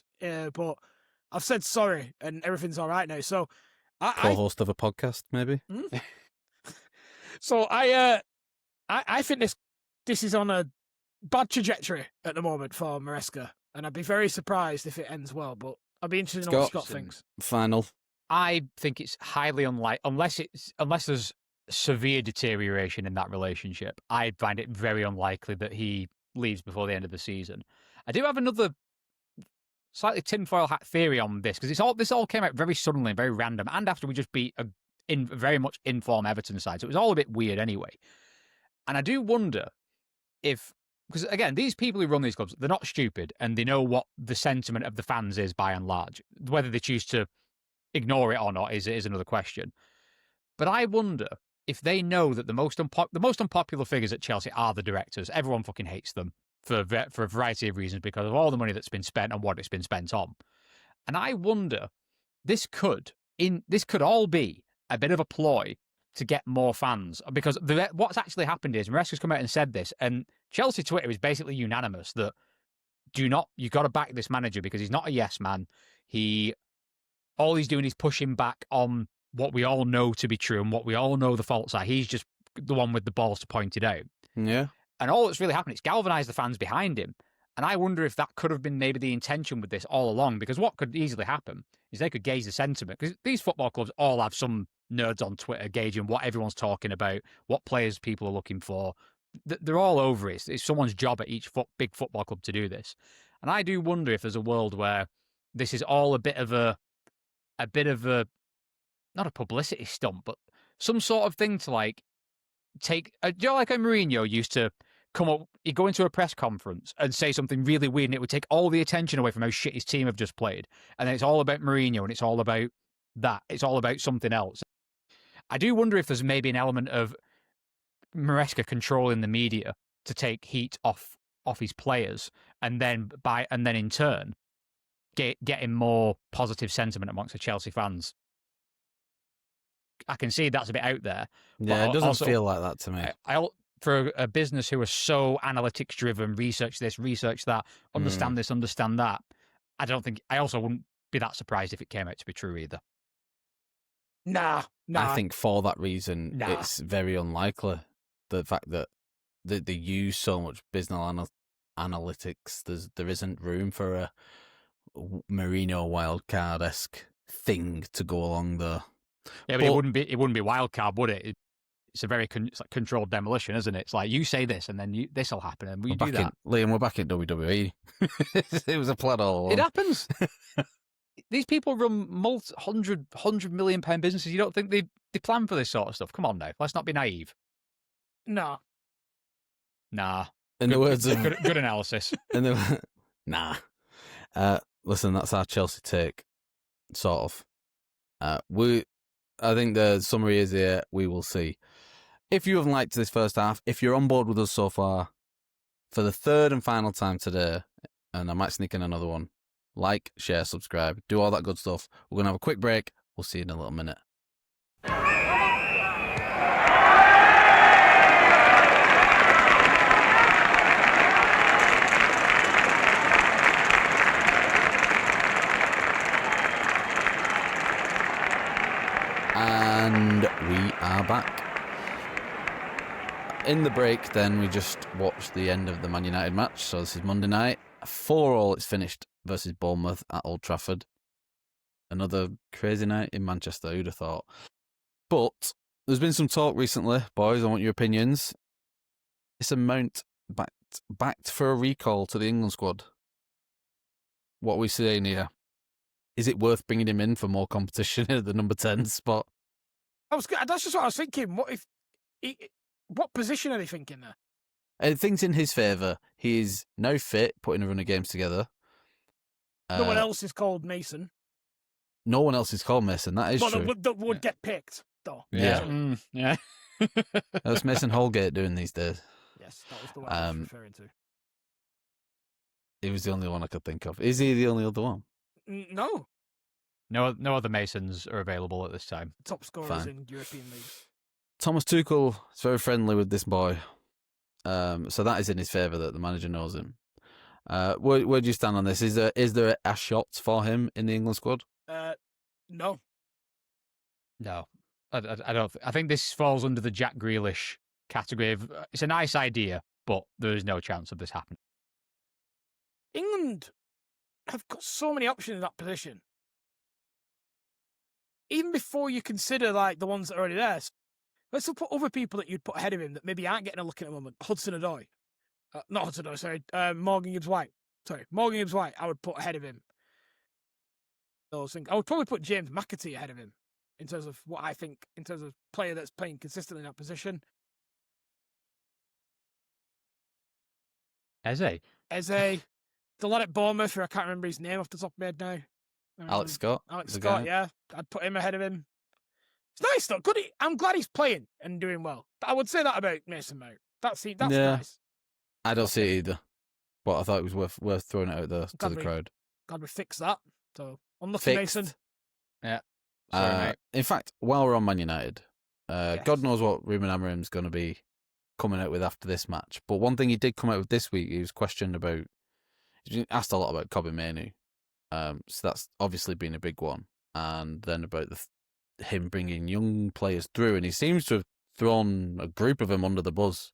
Speaker 3: but I've said sorry and everything's all right now. So,
Speaker 1: co-host of a podcast, maybe.
Speaker 3: So I think this is on a bad trajectory at the moment for Maresca, and I'd be very surprised if it ends well. But I'd be interested to know what Scott thinks.
Speaker 1: Final.
Speaker 2: I think it's highly unlikely, unless there's severe deterioration in that relationship. I find it very unlikely that he leaves before the end of the season. I do have another slightly tinfoil hat theory on this because this all came out very suddenly and very random, and after we just beat a very much informed Everton side, so it was all a bit weird anyway. And I do wonder if, because again, these people who run these clubs, they're not stupid and they know what the sentiment of the fans is by and large. Whether they choose to ignore it or not is another question. But I wonder if they know that the most unpopular figures at Chelsea are the directors. Everyone fucking hates them for a variety of reasons because of all the money that's been spent and what it's been spent on. And I wonder, this could all be a bit of a ploy to get more fans, because what's actually happened is Maresca's come out and said this, and Chelsea Twitter is basically unanimous that you've got to back this manager because he's not a yes man. All he's doing is pushing back on what we all know to be true and what we all know the faults are. He's just the one with the balls to point it out.
Speaker 1: Yeah.
Speaker 2: And all that's really happened, it's galvanised the fans behind him. And I wonder if that could have been maybe the intention with this all along, because what could easily happen is they could gauge the sentiment. Because these football clubs all have some nerds on Twitter gauging what everyone's talking about, what players people are looking for. They're all over it. It's someone's job at each big football club to do this. And I do wonder if there's a world where this is all a bit of a not a publicity stunt, but some sort of thing to like take. Like a Mourinho used to come up, he'd go into a press conference and say something really weird, and it would take all the attention away from how shit his team have just played. And then it's all about Mourinho, and it's all about that. It's all about something else. I do wonder if there's maybe an element of Maresca controlling the media to take heat off his players, and then in turn getting more positive sentiment amongst the Chelsea fans. I can see that's a bit out there.
Speaker 1: Yeah, it doesn't feel like that to me.
Speaker 2: For a business who are so analytics driven, research this, research that, understand this, understand that, I also wouldn't be that surprised if it came out to be true either.
Speaker 3: Nah.
Speaker 1: I think for that reason, it's very unlikely. The fact that they use so much business analytics, there isn't room for a Mourinho wildcard-esque thing to go along there.
Speaker 2: Yeah, but it wouldn't be wild card, would it? It's a very it's like controlled demolition, isn't it? It's like you say this, and then this will happen, and we do that.
Speaker 1: Liam, we're back in WWE. It was a plan all along.
Speaker 2: It happens. These people run £100 million businesses. You don't think they plan for this sort of stuff? Come on now, let's not be naive.
Speaker 3: No.
Speaker 2: Nah.
Speaker 1: In the words of
Speaker 2: good analysis.
Speaker 1: Nah. Listen, that's our Chelsea take, sort of. I think the summary is here. We will see. If you haven't liked this first half, if you're on board with us so far, for the third and final time today, and I might sneak in another one, like, share, subscribe, do all that good stuff. We're going to have a quick break. We'll see you in a little minute. And we are back. In the break, then, we just watched the end of the Man United match. So this is Monday night. 4-4 it's finished versus Bournemouth at Old Trafford. Another crazy night in Manchester, who'd have thought. But there's been some talk recently, boys, I want your opinions. Is Mount backed for a recall to the England squad? What are we saying here? Is it worth bringing him in for more competition at the number 10 spot?
Speaker 3: That's just what I was thinking. What position are they thinking there?
Speaker 1: Things in his favour. He's now fit, putting a run of games together.
Speaker 3: No one else is called Mason.
Speaker 1: No one else is called Mason. That is true.
Speaker 3: That would get picked, though.
Speaker 1: Yeah.
Speaker 2: Yeah.
Speaker 1: That's Mason Holgate doing these days.
Speaker 3: Yes, that was the one I was referring to.
Speaker 1: He was the only one I could think of. Is he the only other one?
Speaker 3: No.
Speaker 2: No other Masons are available at this time.
Speaker 3: Top scorers in European leagues.
Speaker 1: Thomas Tuchel is very friendly with this boy. So that is in his favour that the manager knows him. Where do you stand on this? Is there a shot for him in the England squad?
Speaker 3: No.
Speaker 2: No. I don't. I think this falls under the Jack Grealish category of it's a nice idea, but there is no chance of this happening.
Speaker 3: England have got so many options in that position. Even before you consider like the ones that are already there. Let's put other people that you'd put ahead of him that maybe aren't getting a look at the moment. Hudson-Odoi. Not Hudson-Odoi, sorry. Morgan Gibbs-White. Sorry, Morgan Gibbs-White I would put ahead of him. Those things. I would probably put James McAtee ahead of him in terms of what I think, in terms of player that's playing consistently in that position.
Speaker 2: Eze.
Speaker 3: The lad at Bournemouth, who I can't remember his name off the top of my head now.
Speaker 1: Alex Scott.
Speaker 3: Alex Scott, yeah. I'd put him ahead of him. It's nice, though. Good. I'm glad he's playing and doing well. I would say that about Mason Mount. That's nice.
Speaker 1: I don't see it either. But I thought it was worth throwing it out there to the crowd.
Speaker 3: Glad we fixed that. So, unlucky Mason.
Speaker 2: Yeah. Sorry, mate.
Speaker 1: In fact, while we're on Man United,
Speaker 3: Yes.
Speaker 1: God knows what Ruben Amorim's going to be coming out with after this match. But one thing he did come out with this week, he was questioned about, he asked a lot about Kobe Mainoo. So that's obviously been a big one. And then about him bringing young players through. And he seems to have thrown a group of them under the bus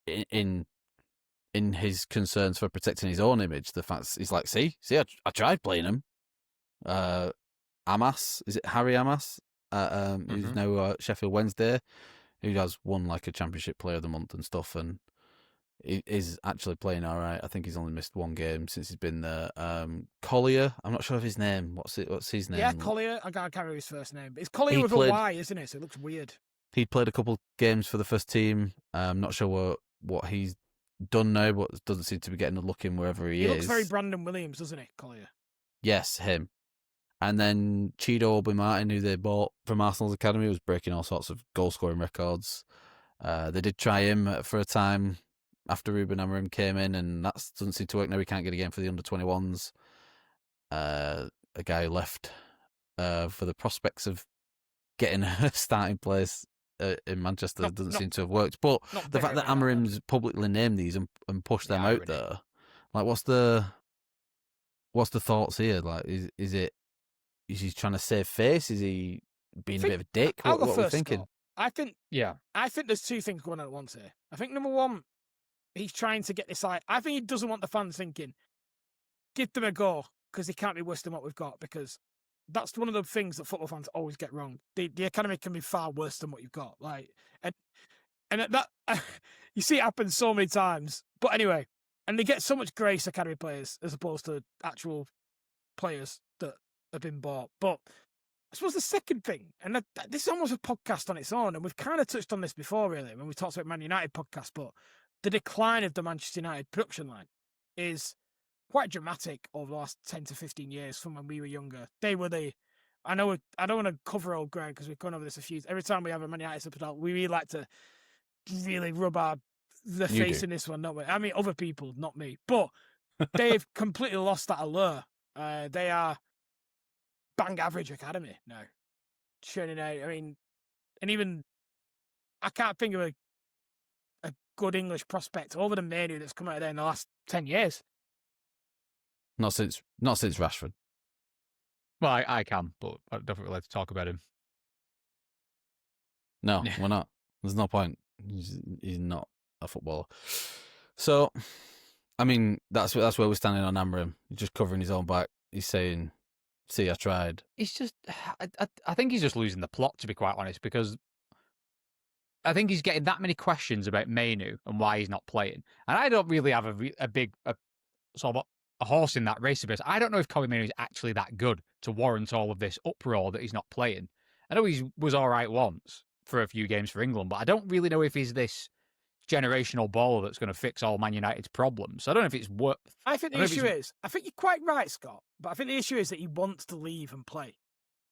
Speaker 1: in his concerns for protecting his own image. The fact he's like, see, I tried playing him. Amas, is it Harry Amas? Who's now Sheffield Wednesday, who has won like a Championship Player of the Month and stuff, and he is actually playing all right. I think he's only missed one game since he's been there. Collier, I'm not sure of his name. What's his name?
Speaker 3: Yeah, Collier. I can't remember his first name. It's Collier with a Y, isn't it? So it looks weird.
Speaker 1: He played a couple games for the first team. I'm not sure what he's done now, but doesn't seem to be getting a look in wherever he is.
Speaker 3: He looks very Brandon Williams, doesn't he, Collier?
Speaker 1: Yes, him. And then Chido Obi-Martin, who they bought from Arsenal's academy, was breaking all sorts of goal-scoring records. They did try him for a time after Ruben Amorim came in, and that doesn't seem to work now. He can't get a game for the under-21s. A guy who left for the prospects of getting a starting place in Manchester doesn't seem to have worked. But the fact that Amorim's publicly named these and pushed them out there, like, what's the thoughts here? Like, is he trying to save face? Is he being a bit of a dick? What are we thinking?
Speaker 3: I think there's two things going on at once here. I think number one, he's trying to get this. I think he doesn't want the fans thinking, give them a go, because he can't be worse than what we've got. Because That's one of the things that football fans always get wrong. The academy can be far worse than what you've got. Like, and that you see it happen so many times. But anyway, and they get so much grace, academy players, as opposed to actual players that have been bought. But I suppose the second thing, and this is almost a podcast on its own, and we've kind of touched on this before, really, when we talked about Man United podcast, but the decline of the Manchester United production line is quite dramatic over the last 10 to 15 years from when we were younger. They were I don't want to cover old ground because we've gone over this a few. Every time we have a Man United episode, we really like to really rub the face in this one, don't we? I mean, other people, not me. But they've completely lost that allure. They are bang average academy now. Churning out. I mean, and even I can't think of a good English prospect over than Manu that's come out of there in the last 10 years.
Speaker 1: Not since Rashford.
Speaker 2: Well, I can, but I don't think we're allowed to talk about him.
Speaker 1: No, we're not. There's no point. He's not a footballer. So, I mean, that's where we're standing on Amorim. He's just covering his own back. He's saying, "See, I tried."
Speaker 2: He's just, I think he's just losing the plot, to be quite honest, because I think he's getting that many questions about Mainu and why he's not playing, and I don't really have a big sort of a horse in that race a bit. I don't know if Kobbie Mainu is actually that good to warrant all of this uproar that he's not playing. I know he was all right once for a few games for England, but I don't really know if he's this generational baller that's going to fix all Man United's problems. So I don't know if it's worth.
Speaker 3: I think the issue is, I think you're quite right, Scott, but I think the issue is that he wants to leave and play.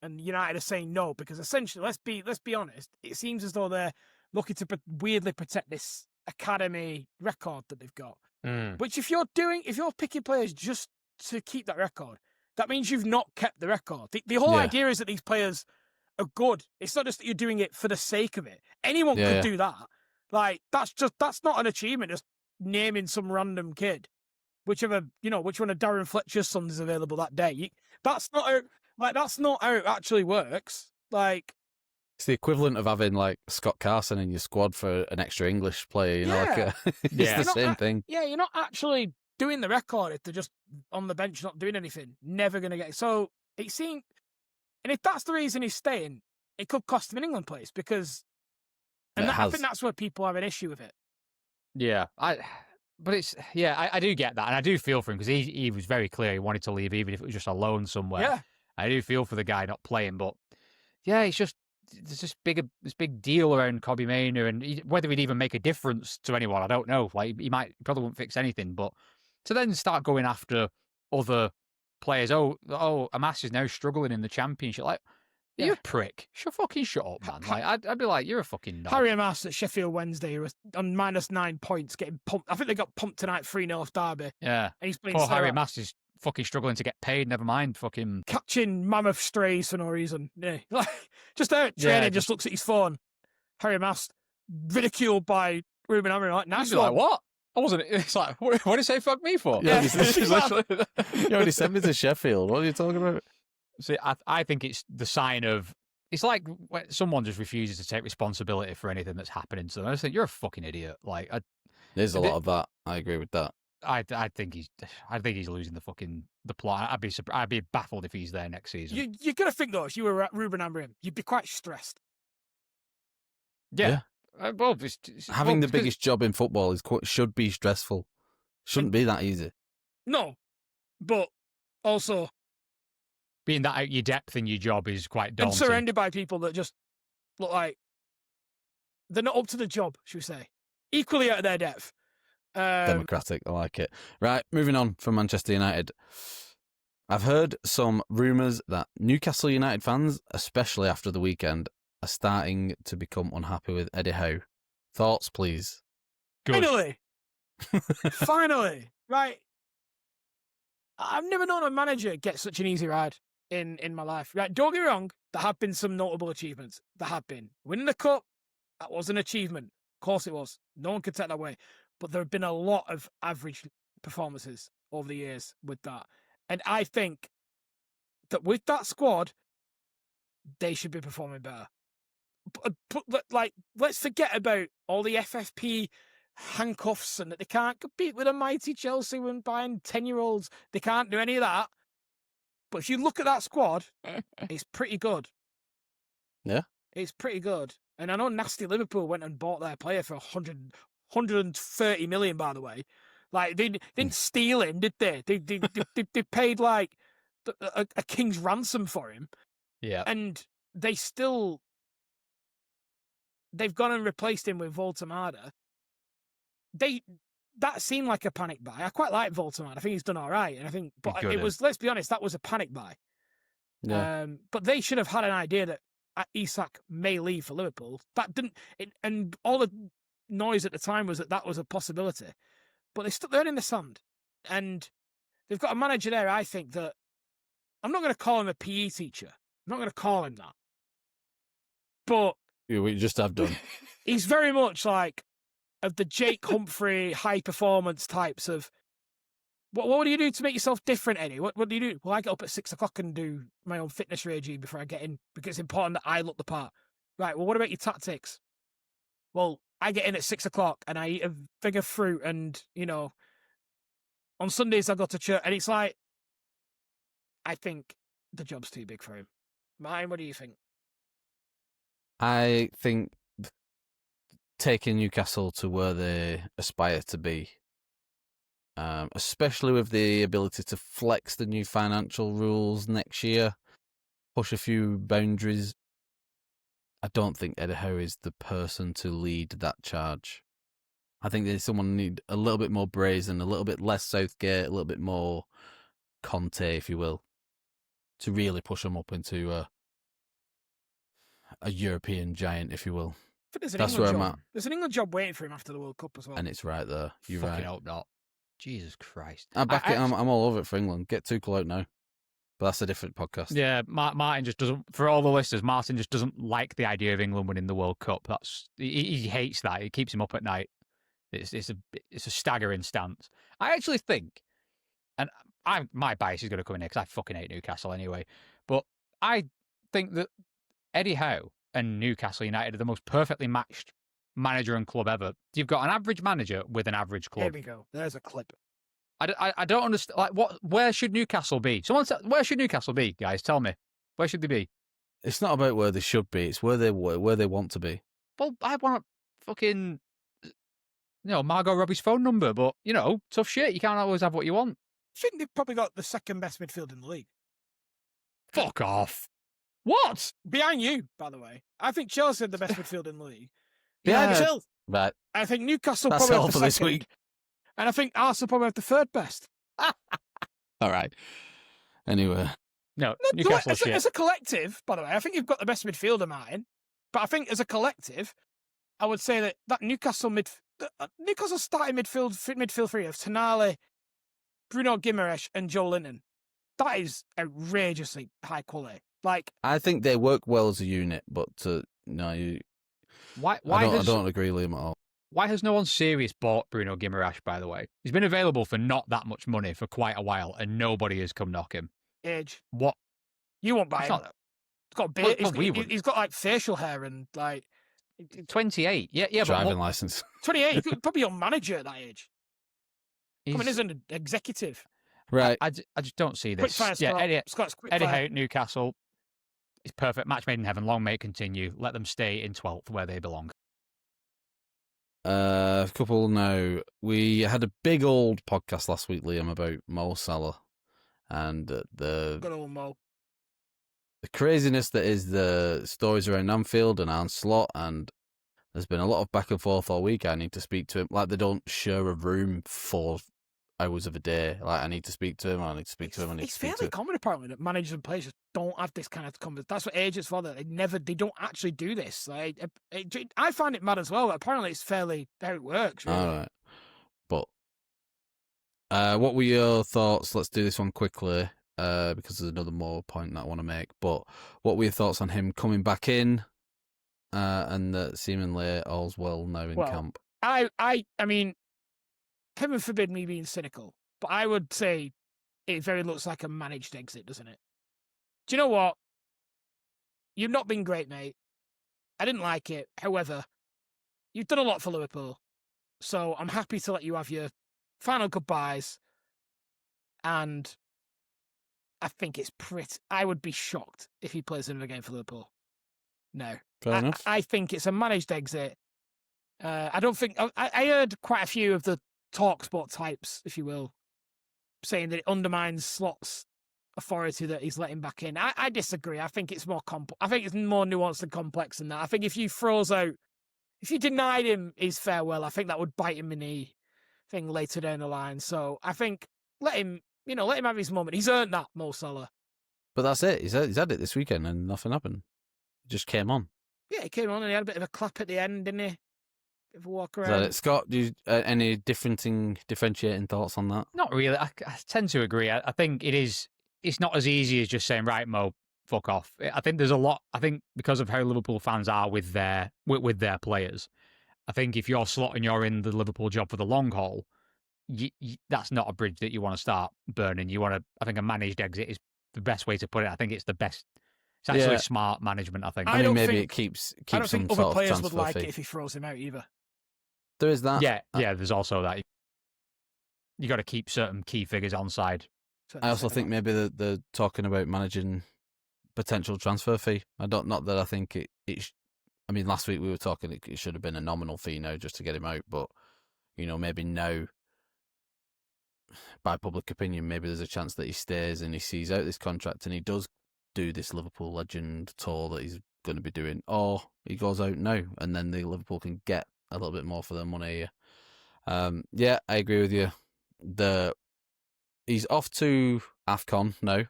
Speaker 3: And United are saying no, because essentially, let's be honest, it seems as though they're looking to weirdly protect this academy record that they've got. Which if you're picking players just to keep that record, that means you've not kept the record. The whole idea is that these players are good. It's not just that you're doing it for the sake of it. Anyone could do that. Like, that's not an achievement, just naming some random kid. Which one of Darren Fletcher's sons is available that day. That's not how it actually works. Like,
Speaker 1: it's the equivalent of having like Scott Carson in your squad for an extra English player, you know, it's the same thing.
Speaker 3: Yeah, you're not actually doing the record if they're just on the bench not doing anything. Never going to get it. So it seemed, and if that's the reason he's staying, it could cost him an England place because, I think that's where people have an issue with it.
Speaker 2: Yeah, I do get that, and I do feel for him because he was very clear he wanted to leave, even if it was just a loan somewhere.
Speaker 3: Yeah,
Speaker 2: I do feel for the guy not playing, but yeah, it's just there's this big deal around Kobbie Mainu, and whether he'd even make a difference to anyone, I don't know. Like he probably wouldn't fix anything, but to then start going after other players, Amas is now struggling in the Championship, like. Yeah. You're a prick. Fucking shut up, man. Like I'd be like, you're a fucking knob.
Speaker 3: Harry Amas at Sheffield Wednesday was on -9 points, getting pumped. I think they got pumped tonight 3-0 off Derby.
Speaker 2: Yeah.
Speaker 3: And he's playing.
Speaker 2: Poor Harry Amas is fucking struggling to get paid. Never mind, fucking
Speaker 3: catching mammoth strays for no reason. Yeah, like just out training, just looks at his phone. Harry Amas ridiculed by Ruben Amorim. Like, nice one.
Speaker 2: Like, what? I wasn't. It's like, what did he say? Fuck me for?
Speaker 1: Yeah, you already sent me to Sheffield. What are you talking about?
Speaker 2: See, I think it's the sign of. It's like when someone just refuses to take responsibility for anything that's happening to them. I just think you're a fucking idiot. Like,
Speaker 1: there's a lot of that. I agree with that.
Speaker 2: I think he's losing the plot. I'd be baffled if he's there next season.
Speaker 3: You're gonna think though, if you were Ruben Amorim, you'd be quite stressed.
Speaker 2: Yeah. Well,
Speaker 1: having the biggest job in football should be stressful. Shouldn't be that easy.
Speaker 3: No, but also.
Speaker 2: Being that out your depth in your job is quite daunting.
Speaker 3: And surrounded by people that just look like they're not up to the job, should we say. Equally out of their depth.
Speaker 1: Democratic, I like it. Right, moving on from Manchester United. I've heard some rumours that Newcastle United fans, especially after the weekend, are starting to become unhappy with Eddie Howe. Thoughts, please?
Speaker 2: Good.
Speaker 3: Finally! Finally! Right. I've never known a manager get such an easy ride in my life. Right, don't get me wrong, there have been some notable achievements. There have been. Winning the cup, that was an achievement. Of course it was. No one could take that away. But there have been a lot of average performances over the years with that. And I think that with that squad, they should be performing better. But like, let's forget about all the FFP handcuffs and that they can't compete with a mighty Chelsea when buying 10-year-olds. They can't do any of that. But if you look at that squad, it's pretty good.
Speaker 1: Yeah.
Speaker 3: It's pretty good. And I know nasty Liverpool went and bought their player for 130 million, by the way. Like, they didn't steal him, did they? They paid, like, a king's ransom for him.
Speaker 2: Yeah.
Speaker 3: And they've gone and replaced him with Voltemada. That seemed like a panic buy. I quite like Voltemada. I think he's done all right. And I think, but it was, let's be honest, that was a panic buy.
Speaker 1: Yeah.
Speaker 3: But they should have had an idea that Isak may leave for Liverpool. That didn't, and all the noise at the time was that was a possibility. But they stuck their head in the sand, and they've got a manager there. I think that I'm not going to call him a PE teacher. I'm not going to call him that. But
Speaker 1: We just have done.
Speaker 3: He's very much like of the Jake Humphrey high performance types of. What do you do to make yourself different, Eddie? What do you do? Well, I get up at 6 o'clock and do my own fitness regime before I get in because it's important that I look the part. Right, well, what about your tactics? Well, I get in at 6 o'clock and I eat a fig of fruit and, on Sundays I go to church and it's like, I think the job's too big for him. Mine, what do you think?
Speaker 1: I think taking Newcastle to where they aspire to be, especially with the ability to flex the new financial rules next year, push a few boundaries, I don't think Eddie Howe is the person to lead that charge. I think there's someone need a little bit more brazen, a little bit less Southgate, a little bit more Conte, if you will, to really push them up into a European giant, if you will.
Speaker 3: That's where I'm at. There's an England job waiting for him after the World Cup as well.
Speaker 1: And it's right there. You're
Speaker 2: Fucking
Speaker 1: right.
Speaker 2: hope not. Jesus Christ.
Speaker 1: I'm all over it for England. Get Tuchel out now. But that's a different podcast.
Speaker 2: Yeah, Martin just doesn't, for all the listeners, Martin just doesn't like the idea of England winning the World Cup. He hates that. It keeps him up at night. It's a staggering stance. I actually think, and my bias is going to come in here because I fucking hate Newcastle anyway, but I think that Eddie Howe and Newcastle United are the most perfectly matched manager and club ever. You've got an average manager with an average club.
Speaker 3: Here we go. There's a clip.
Speaker 2: I don't understand. Like, where should Newcastle be? Where should Newcastle be, guys? Tell me. Where should they be?
Speaker 1: It's not about where they should be. It's where they want to be.
Speaker 2: Well, I want fucking, Margot Robbie's phone number, but, tough shit. You can't always have what you want.
Speaker 3: I think they've probably got the second best midfield in the league.
Speaker 2: Fuck off. What?
Speaker 3: Behind you, by the way. I think Chelsea had the best midfield in the league.
Speaker 1: Behind Chelsea? Right.
Speaker 3: I think Newcastle
Speaker 1: That's
Speaker 3: probably
Speaker 1: all
Speaker 3: have the
Speaker 1: for this
Speaker 3: second.
Speaker 1: week.
Speaker 3: And I think Arsenal probably have the third best.
Speaker 1: All right. Anyway.
Speaker 2: No, Newcastle shit.
Speaker 3: As a collective, by the way, I think you've got the best midfielder, Martin. But I think as a collective, I would say that Newcastle starting midfield three of Tonali, Bruno Guimaraes, and Joe Linton. That is outrageously high quality. Like,
Speaker 1: I think they work well as a unit, but I don't agree with Liam at all.
Speaker 2: Why has no one serious bought Bruno Guimaraes, by the way? He's been available for not that much money for quite a while, and nobody has come knock him.
Speaker 3: Age.
Speaker 2: What?
Speaker 3: You won't buy him. He's got a beard. He's got like facial hair and like
Speaker 2: 28. Yeah.
Speaker 1: Driving license.
Speaker 3: 28. Probably your manager at that age. Coming as an executive.
Speaker 1: Right.
Speaker 2: I just don't see this.
Speaker 3: Quickfire, Scott.
Speaker 2: Eddie Howe, Newcastle. It's perfect. Match made in heaven. Long may it continue. Let them stay in 12th where they belong.
Speaker 1: A couple now. We had a big old podcast last week, Liam, about Mo Salah and
Speaker 3: Good old Mo.
Speaker 1: The craziness that is the stories around Anfield and Arne Slot, and there's been a lot of back and forth all week. I need to speak to him. Like, they don't share a room 4 hours of a day. Like, I need to speak to him. I need to speak to him.
Speaker 3: It's fairly common, apparently, that managers and players just don't have this kind of conversation. That's what agents for. That they don't actually do this. Like, I find it mad as well. But apparently, it's fairly how it works. Really.
Speaker 1: All right, but what were your thoughts? Let's do this one quickly because there's another more point that I want to make. But what were your thoughts on him coming back in and that seemingly all's well now in camp?
Speaker 3: I mean, heaven forbid me being cynical, but I would say it very looks like a managed exit, doesn't it? Do you know what? You've not been great, mate. I didn't like it. However, you've done a lot for Liverpool, so I'm happy to let you have your final goodbyes. And I think it's pretty. I would be shocked if he plays another game for Liverpool. No,
Speaker 1: Fair enough.
Speaker 3: I think it's a managed exit. I don't think I heard quite a few of the TalkSport types, if you will, saying that it undermines Slot's authority that he's letting back in. I disagree. I think it's more I think it's more nuanced and complex than that. I think if you denied him his farewell, I think that would bite him in the thing later down the line. So I think let him have his moment. He's earned that, Mo Salah.
Speaker 1: But that's it. He's had it this weekend and nothing happened. He just came on.
Speaker 3: Yeah, he came on and he had a bit of a clap at the end, didn't he? Bit of a walk
Speaker 1: Is
Speaker 3: around.
Speaker 1: that it? Scott, do you any differentiating thoughts on that?
Speaker 2: Not really. I tend to agree. I think it's not as easy as just saying, right, Mo, fuck off. I think there's a lot. I think because of how Liverpool fans are with their players, I think if you're Slot and you're in the Liverpool job for the long haul, that's not a bridge that you want to start burning. I think a managed exit is the best way to put it. I think it's the best. It's actually smart management, I think.
Speaker 1: I mean, maybe it keeps
Speaker 3: I don't
Speaker 1: some
Speaker 3: think
Speaker 1: sort
Speaker 3: other players
Speaker 1: of
Speaker 3: would
Speaker 1: transfer
Speaker 3: like
Speaker 1: fee.
Speaker 3: it if he throws him out either.
Speaker 1: There is that.
Speaker 2: Yeah, there's also that. You got to keep certain key figures on side.
Speaker 1: I also think maybe they're talking about managing potential transfer fee. Not that I think it. I mean, last week we were talking it should have been a nominal fee now just to get him out, but maybe now, by public opinion, maybe there's a chance that he stays and he sees out this contract and he does do this Liverpool legend tour that he's going to be doing, or he goes out now and then the Liverpool can get a little bit more for their money. Yeah, I agree with you. He's off to AFCON now,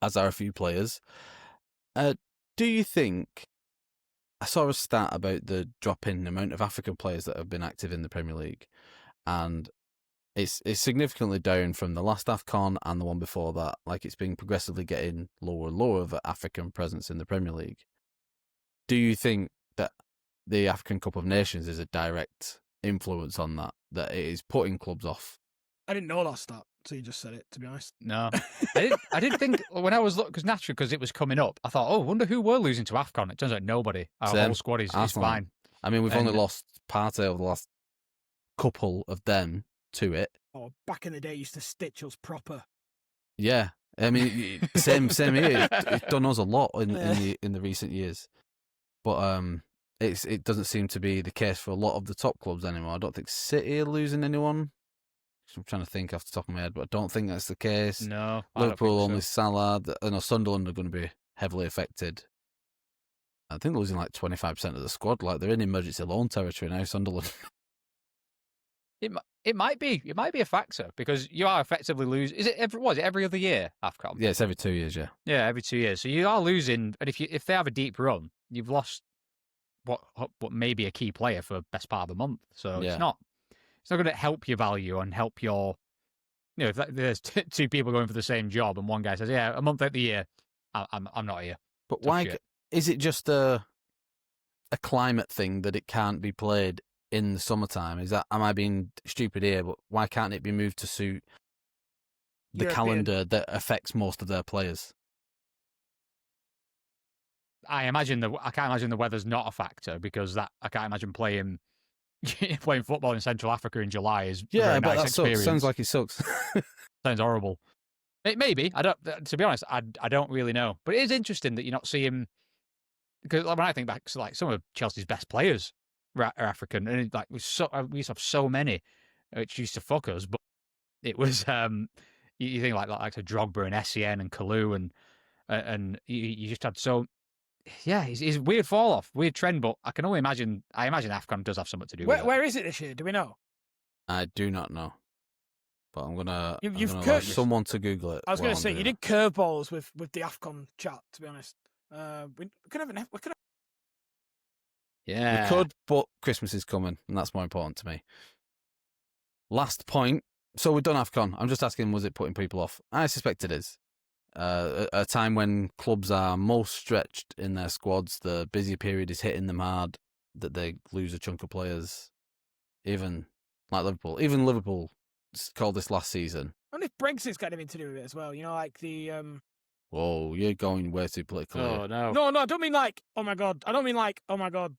Speaker 1: as are a few players. Do you think? I saw a stat about the drop in amount of African players that have been active in the Premier League, and it's significantly down from the last AFCON and the one before that. Like, it's been progressively getting lower and lower of an African presence in the Premier League. Do you think that the African Cup of Nations is a direct influence on that it is putting clubs off?
Speaker 3: I didn't know that stat, so you just said it, to be honest.
Speaker 2: No, I didn't think when I was looking, because it was coming up, I thought, wonder who we're losing to AFCON. It turns out nobody. Our whole squad is fine.
Speaker 1: I mean, we've only lost Partey over the last couple of them to it.
Speaker 3: Oh, back in the day, used to stitch us proper.
Speaker 1: Yeah, I mean, same here. It's done us a lot in the recent years, but it doesn't seem to be the case for a lot of the top clubs anymore. I don't think City are losing anyone. I'm trying to think off the top of my head, but I don't think that's the case.
Speaker 2: No,
Speaker 1: Liverpool only Salah. I know Sunderland are going to be heavily affected. I think they're losing like 25% of the squad. Like, they're in emergency loan territory now, Sunderland.
Speaker 2: It might be a factor because you are effectively losing. Is it every other year AFCON?
Speaker 1: Yeah, it's every 2 years. Yeah,
Speaker 2: every 2 years. So you are losing, and if they have a deep run, you've lost what may be a key player for best part of the month. So it's not going to help your value and help your. If there's two people going for the same job and one guy says, "Yeah, a month out the year, I'm not here."
Speaker 1: But why is it just a climate thing that it can't be played in the summertime? Am I being stupid here? But why can't it be moved to suit the calendar that affects most of their players?
Speaker 2: I can't imagine the weather's not a factor because I can't imagine playing football in Central Africa in July is a very nice experience.
Speaker 1: Sucks. Sounds like it sucks.
Speaker 2: Sounds horrible. Maybe. I don't. To be honest, I don't really know. But it is interesting that you're not seeing, because when I think back to like some of Chelsea's best players are African, and like we used to have so many, which used to fuck us. But it was you think like to Drogba and Essien and Kalou and you just had so. Yeah, it's weird fall off, weird trend, but I can only imagine. I imagine AFCON does have something to do with it.
Speaker 3: Where is it this year? Do we know?
Speaker 1: I do not know, but I'm gonna.
Speaker 3: You've
Speaker 1: like someone to Google it.
Speaker 3: I was going to say you did curveballs with the AFCON chat. To be honest, we could have
Speaker 2: Yeah,
Speaker 1: we could, but Christmas is coming, and that's more important to me. Last point. So we've done AFCON. I'm just asking, was it putting people off? I suspect it is. A time when clubs are most stretched in their squads, the busy period is hitting them hard, that they lose a chunk of players. Even like Liverpool. Even Liverpool called this last season.
Speaker 3: And if Brexit's got anything to do with it as well, like the.
Speaker 1: Whoa, you're going way too political.
Speaker 2: Oh no,
Speaker 3: no, I don't mean like, oh my god. I don't mean like, oh my god,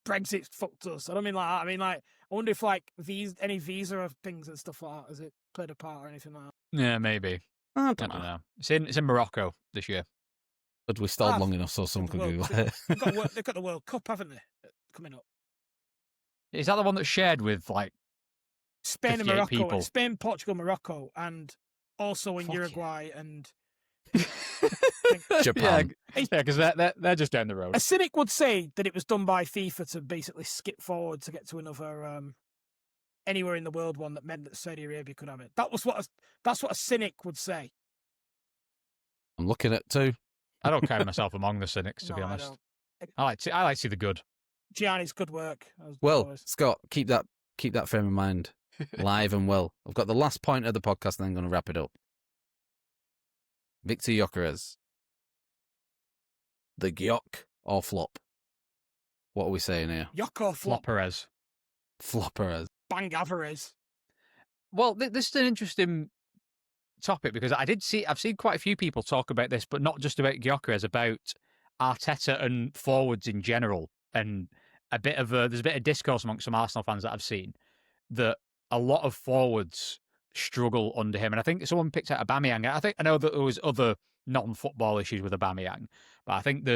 Speaker 3: Brexit fucked us. I don't mean like that. I mean like, I wonder if like any visa things and stuff like that, has it played a part or anything like that?
Speaker 2: Yeah, maybe.
Speaker 1: I
Speaker 2: I
Speaker 1: don't
Speaker 2: don't
Speaker 1: know.
Speaker 2: know. It's in Morocco this year.
Speaker 1: But we stalled
Speaker 3: Ah,
Speaker 1: long enough so someone could Google it.
Speaker 3: They've got the World Cup, haven't they? Coming up.
Speaker 2: Is that the one that's shared with like
Speaker 3: Spain and
Speaker 2: 58
Speaker 3: Morocco.
Speaker 2: people?
Speaker 3: Spain, Portugal, Morocco, and also in
Speaker 2: Fuck
Speaker 3: Uruguay and
Speaker 1: Japan.
Speaker 2: Yeah, because they're just down the road.
Speaker 3: a cynic would say that it was done by FIFA to basically skip forward to get to another anywhere in the world one that meant that Saudi Arabia could have it. That's what a cynic would say.
Speaker 1: I'm looking at too.
Speaker 2: I don't count myself among the cynics, to be
Speaker 3: No, I
Speaker 2: honest.
Speaker 3: don't.
Speaker 2: I like to see the good.
Speaker 3: Gianni's good work.
Speaker 1: Well,
Speaker 3: always.
Speaker 1: Scott, keep that frame of mind live and well. I've got the last point of the podcast, and then I'm going to wrap it up. Viktor Gyokeres. The Gyok or flop? What are we saying here?
Speaker 3: Yok or flop?
Speaker 2: Flopperez.
Speaker 1: Flopperez.
Speaker 3: Bang Alvarez.
Speaker 2: Well, this is an interesting topic because I've seen quite a few people talk about this, but not just about Gyokeres, about Arteta and forwards in general. And there's a bit of discourse amongst some Arsenal fans that I've seen that a lot of forwards struggle under him. And I think someone picked out Aubameyang. I know that there was other non-football issues with Aubameyang, but I think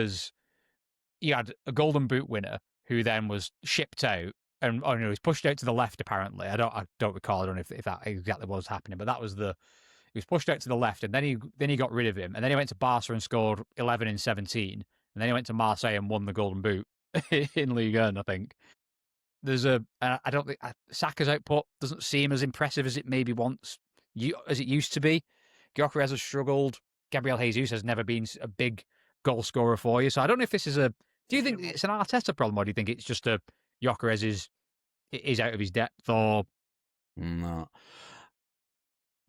Speaker 2: you had a Golden Boot winner who then was shipped out and he was pushed out to the left. Apparently, I don't recall. I don't know if that exactly was happening, but that was he was pushed out to the left, and then he got rid of him, and then he went to Barca and scored 11 in 17, and then he went to Marseille and won the Golden Boot in Ligue 1, I think. I don't think Saka's output doesn't seem as impressive as it maybe as it used to be. Gyokeres has struggled. Gabriel Jesus has never been a big goal scorer for you. So I don't know if this is do you think it's an Arteta problem, or do you think it's just Gyokeres is out of his depth, or
Speaker 1: No.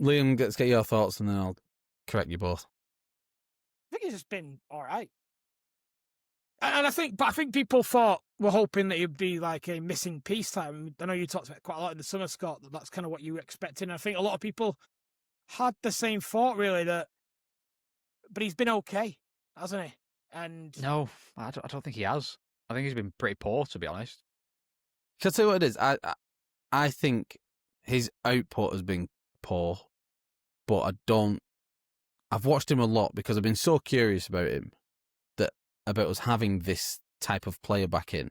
Speaker 1: Liam, let's get your thoughts, and then I'll correct you both.
Speaker 3: I think he's just been all right. And I think people were hoping that he'd be like a missing piece type. I know you talked about it quite a lot in the summer, Scott, that's kind of what you were expecting. I think a lot of people had the same thought, really, but he's been okay, hasn't he? And
Speaker 2: no, I don't think he has. I think he's been pretty poor, to be honest.
Speaker 1: Can I tell you what it is? I think his output has been poor, but I've watched him a lot because I've been so curious about him, about us having this type of player back in.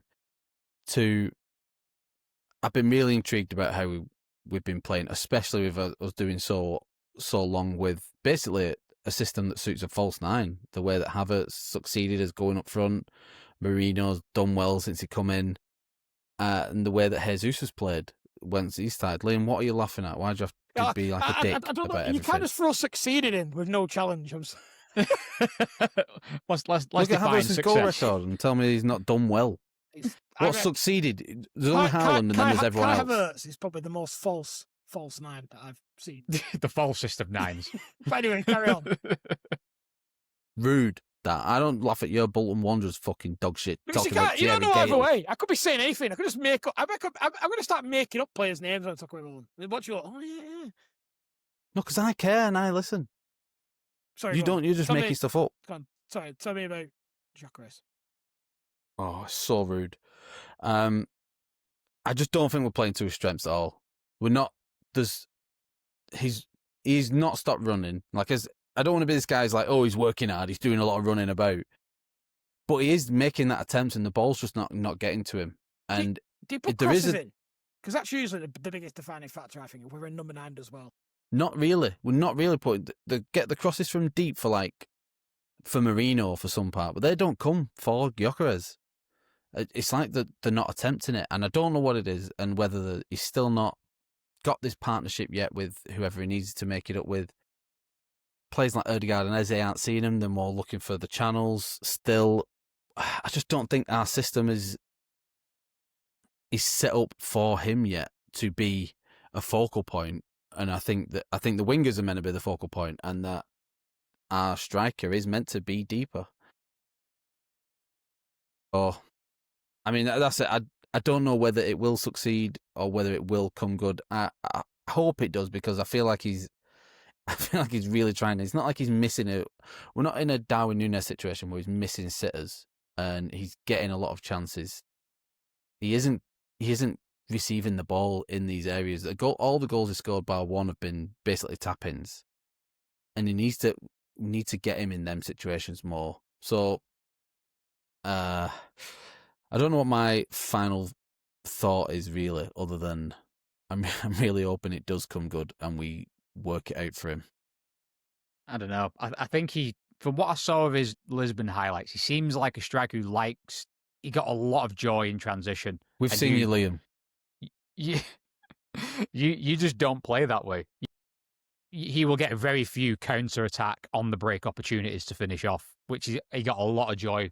Speaker 1: I've been really intrigued about how we've been playing, especially with us doing so long with basically a system that suits a false nine. The way that Havertz succeeded as going up front, Marino's done well since he come in, and the way that Jesus has played once he started. Liam, what are you laughing at? Why do you have to be like a dick
Speaker 3: I don't know.
Speaker 1: about
Speaker 3: You
Speaker 1: everything?
Speaker 3: can't just throw succeeded in with no challenge.
Speaker 2: let's
Speaker 1: Look at
Speaker 2: define
Speaker 1: Havertz's goal
Speaker 2: success.
Speaker 1: record and tell me he's not done well. What succeeded? There's only Haaland and then there's everyone else.
Speaker 3: Havertz is probably the most false nine that I've seen.
Speaker 2: The falsest of nines.
Speaker 3: But anyway, carry on.
Speaker 1: Rude. That I don't laugh at your Bolton Wanderers fucking dog shit.
Speaker 3: Because you don't know either way. I could be saying anything. I could just make up. I'm going to start making up players' names when I talk about Bolton. What you go? Oh yeah.
Speaker 1: No, because I care and I listen.
Speaker 3: Sorry,
Speaker 1: You don't. You're just making stuff up.
Speaker 3: Go on. Sorry, tell me about Gyokeres.
Speaker 1: Oh, it's so rude. I just don't think we're playing to his strengths at all. We're not. He's not stopped running. I don't want to be this guy's like, oh, he's working hard. He's doing a lot of running about, but he is making that attempt, and the ball's just not getting to him. And
Speaker 3: do you put crosses in? Because that's usually the biggest defining factor. I think if we're in number 9 as well.
Speaker 1: Not really. We're not really putting get the crosses from deep for Marino for some part, but they don't come for Gyokeres. It's like they're not attempting it, and I don't know what it is, and whether he's still not got this partnership yet with whoever he needs to make it up with. Players like Odegaard and Eze aren't seeing him; they're more looking for the channels. Still, I just don't think our system is set up for him yet to be a focal point. And I think the wingers are meant to be the focal point, and that our striker is meant to be deeper. Oh, I mean that's it. I don't know whether it will succeed or whether it will come good. I hope it does, because I feel like he's really trying. It's not like he's missing it. We're not in a Darwin Núñez situation where he's missing sitters and he's getting a lot of chances. He isn't receiving the ball in these areas. All the goals he scored bar one have been basically tap-ins. and we need to get him in them situations more. So, I don't know what my final thought is really, other than I'm really hoping it does come good and we work it out for him.
Speaker 2: I don't know. I think from what I saw of his Lisbon highlights, he seems like a striker who he got a lot of joy in transition.
Speaker 1: We've seen you, Liam.
Speaker 2: You just don't play that way. He will get very few counter-attack on the break opportunities to finish off, which he got a lot of joy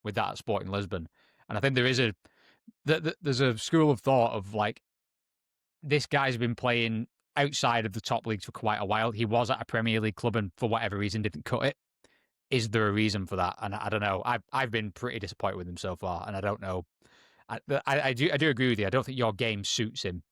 Speaker 2: with that at Sporting Lisbon. And I think there's a school of thought of like, this guy's been playing outside of the top leagues for quite a while. He was at a Premier League club and for whatever reason didn't cut it. Is there a reason for that? And I don't know. I've been pretty disappointed with him so far, and I don't know. I do agree with you. I don't think your game suits him.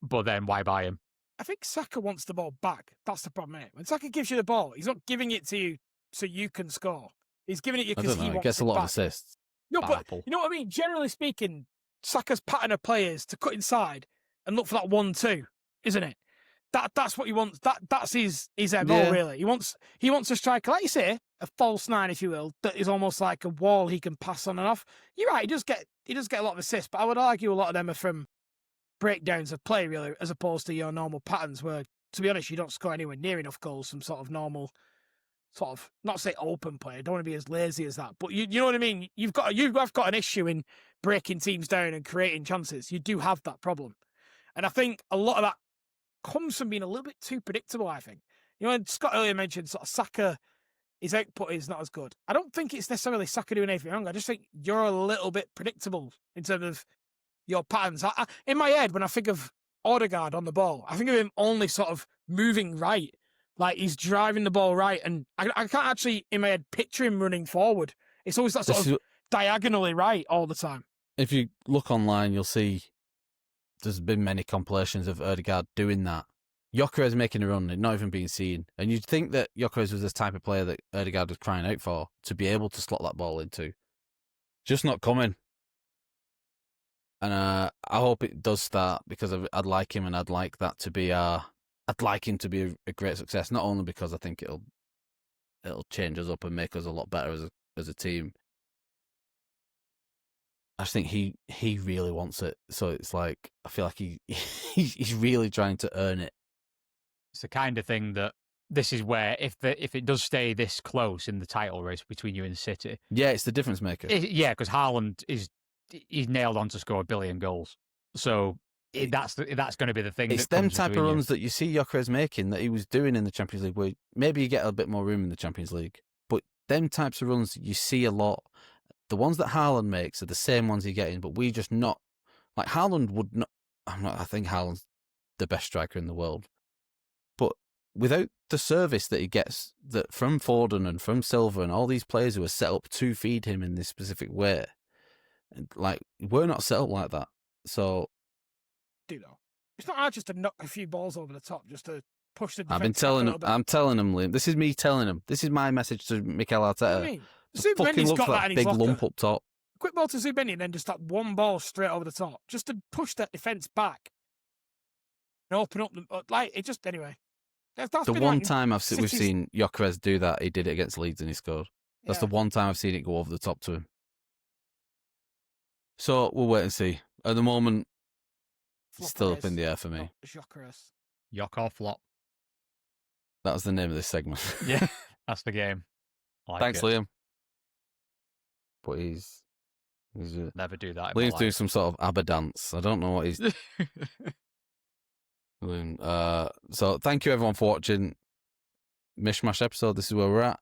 Speaker 2: But then why buy him?
Speaker 3: I think Saka wants the ball back. That's the problem, mate. When Saka gives you the ball, he's not giving it to you so you can score. He's giving it you because he wants
Speaker 1: it gets a lot of assists.
Speaker 3: No, but you know what I mean? Generally speaking, Saka's pattern of players to cut inside and look for that 1-2, isn't it? That's what he wants. That's his MO, really. He wants a striker, like you say, a false nine, if you will, that is almost like a wall he can pass on and off. You're right, he does get a lot of assists, but I would argue a lot of them are from breakdowns of play, really, as opposed to your normal patterns where, to be honest, you don't score anywhere near enough goals from sort of normal, sort of, not say open play, I don't want to be as lazy as that, but you know what I mean? You've got an issue in breaking teams down and creating chances. You do have that problem. And I think a lot of that comes from being a little bit too predictable, I think. You know, Scott earlier mentioned sort of Saka, his output is not as good. I don't think it's necessarily Saka doing anything wrong. I just think you're a little bit predictable in terms of your patterns. In my head, when I think of Odegaard on the ball, I think of him only sort of moving right, like he's driving the ball right, and I can't actually, in my head, picture him running forward. It's always that sort of diagonally right all the time.
Speaker 1: If you look online, you'll see there's been many compilations of Odegaard doing that. Gyokeres making a run and not even being seen. And you'd think that Gyokeres was this type of player that Odegaard was crying out for, to be able to slot that ball into. Just not coming. And I hope it does start, because I'd like him, and I'd like that to be I'd like him to be a great success. Not only because I think it'll change us up and make us a lot better as a team. I just think he really wants it. So it's like, I feel like he's really trying to earn it.
Speaker 2: It's the kind of thing that this is where, if it does stay this close in the title race between you and City,
Speaker 1: yeah, it's the difference maker.
Speaker 2: Because Haaland he's nailed on to score 1 billion goals. So that's going to be the thing.
Speaker 1: It's them type of runs that you see Gyokeres making, that he was doing in the Champions League, where maybe you get a bit more room in the Champions League, but them types of runs you see a lot. The ones that Haaland makes are the same ones he gets in, but we just not like Haaland would not. I think Haaland's the best striker in the world, but without the service that he gets that from Foden and from Silva and all these players who are set up to feed him in this specific way, like, we're not set up like that. So,
Speaker 3: it's not hard just to knock a few balls over the top, just to push the defense.
Speaker 1: I'm telling him, Liam. This is me telling him. This is my message to Mikel Arteta.
Speaker 3: You know what I mean? Zubeni's got that in his
Speaker 1: big lump up top.
Speaker 3: Quick ball to Zubeni, and then just that one ball straight over the top, just to push that defense back and open up anyway. That's
Speaker 1: the one time we've seen Gyokeres do that. He did it against Leeds and he scored. That's the one time I've seen it go over the top to him. So we'll wait and see. At the moment, it's still up in the air for me.
Speaker 3: Gyokeres.
Speaker 2: Yok or flop.
Speaker 1: That was the name of this segment.
Speaker 2: Yeah, that's the game.
Speaker 1: Thanks, Liam. But he's
Speaker 2: never do that.
Speaker 1: Liam's doing some sort of ABBA dance. I don't know what he's doing. So thank you everyone for watching Mishmash episode. This is where we're at.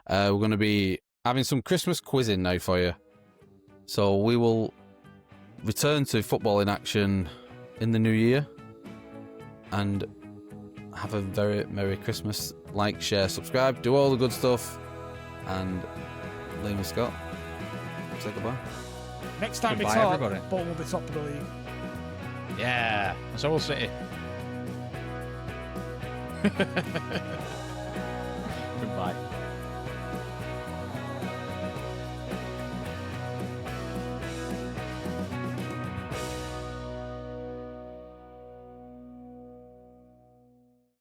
Speaker 1: We're going to be having some Christmas quizzing now for you. So we will return to football in action in the new year, and have a very Merry Christmas. Like, share, subscribe, do all the good stuff. And Liam and Scott, say goodbye.
Speaker 3: Next time
Speaker 2: goodbye,
Speaker 3: we talk,
Speaker 2: everybody.
Speaker 3: Bolton will be top of the league.
Speaker 2: Yeah, so we'll City.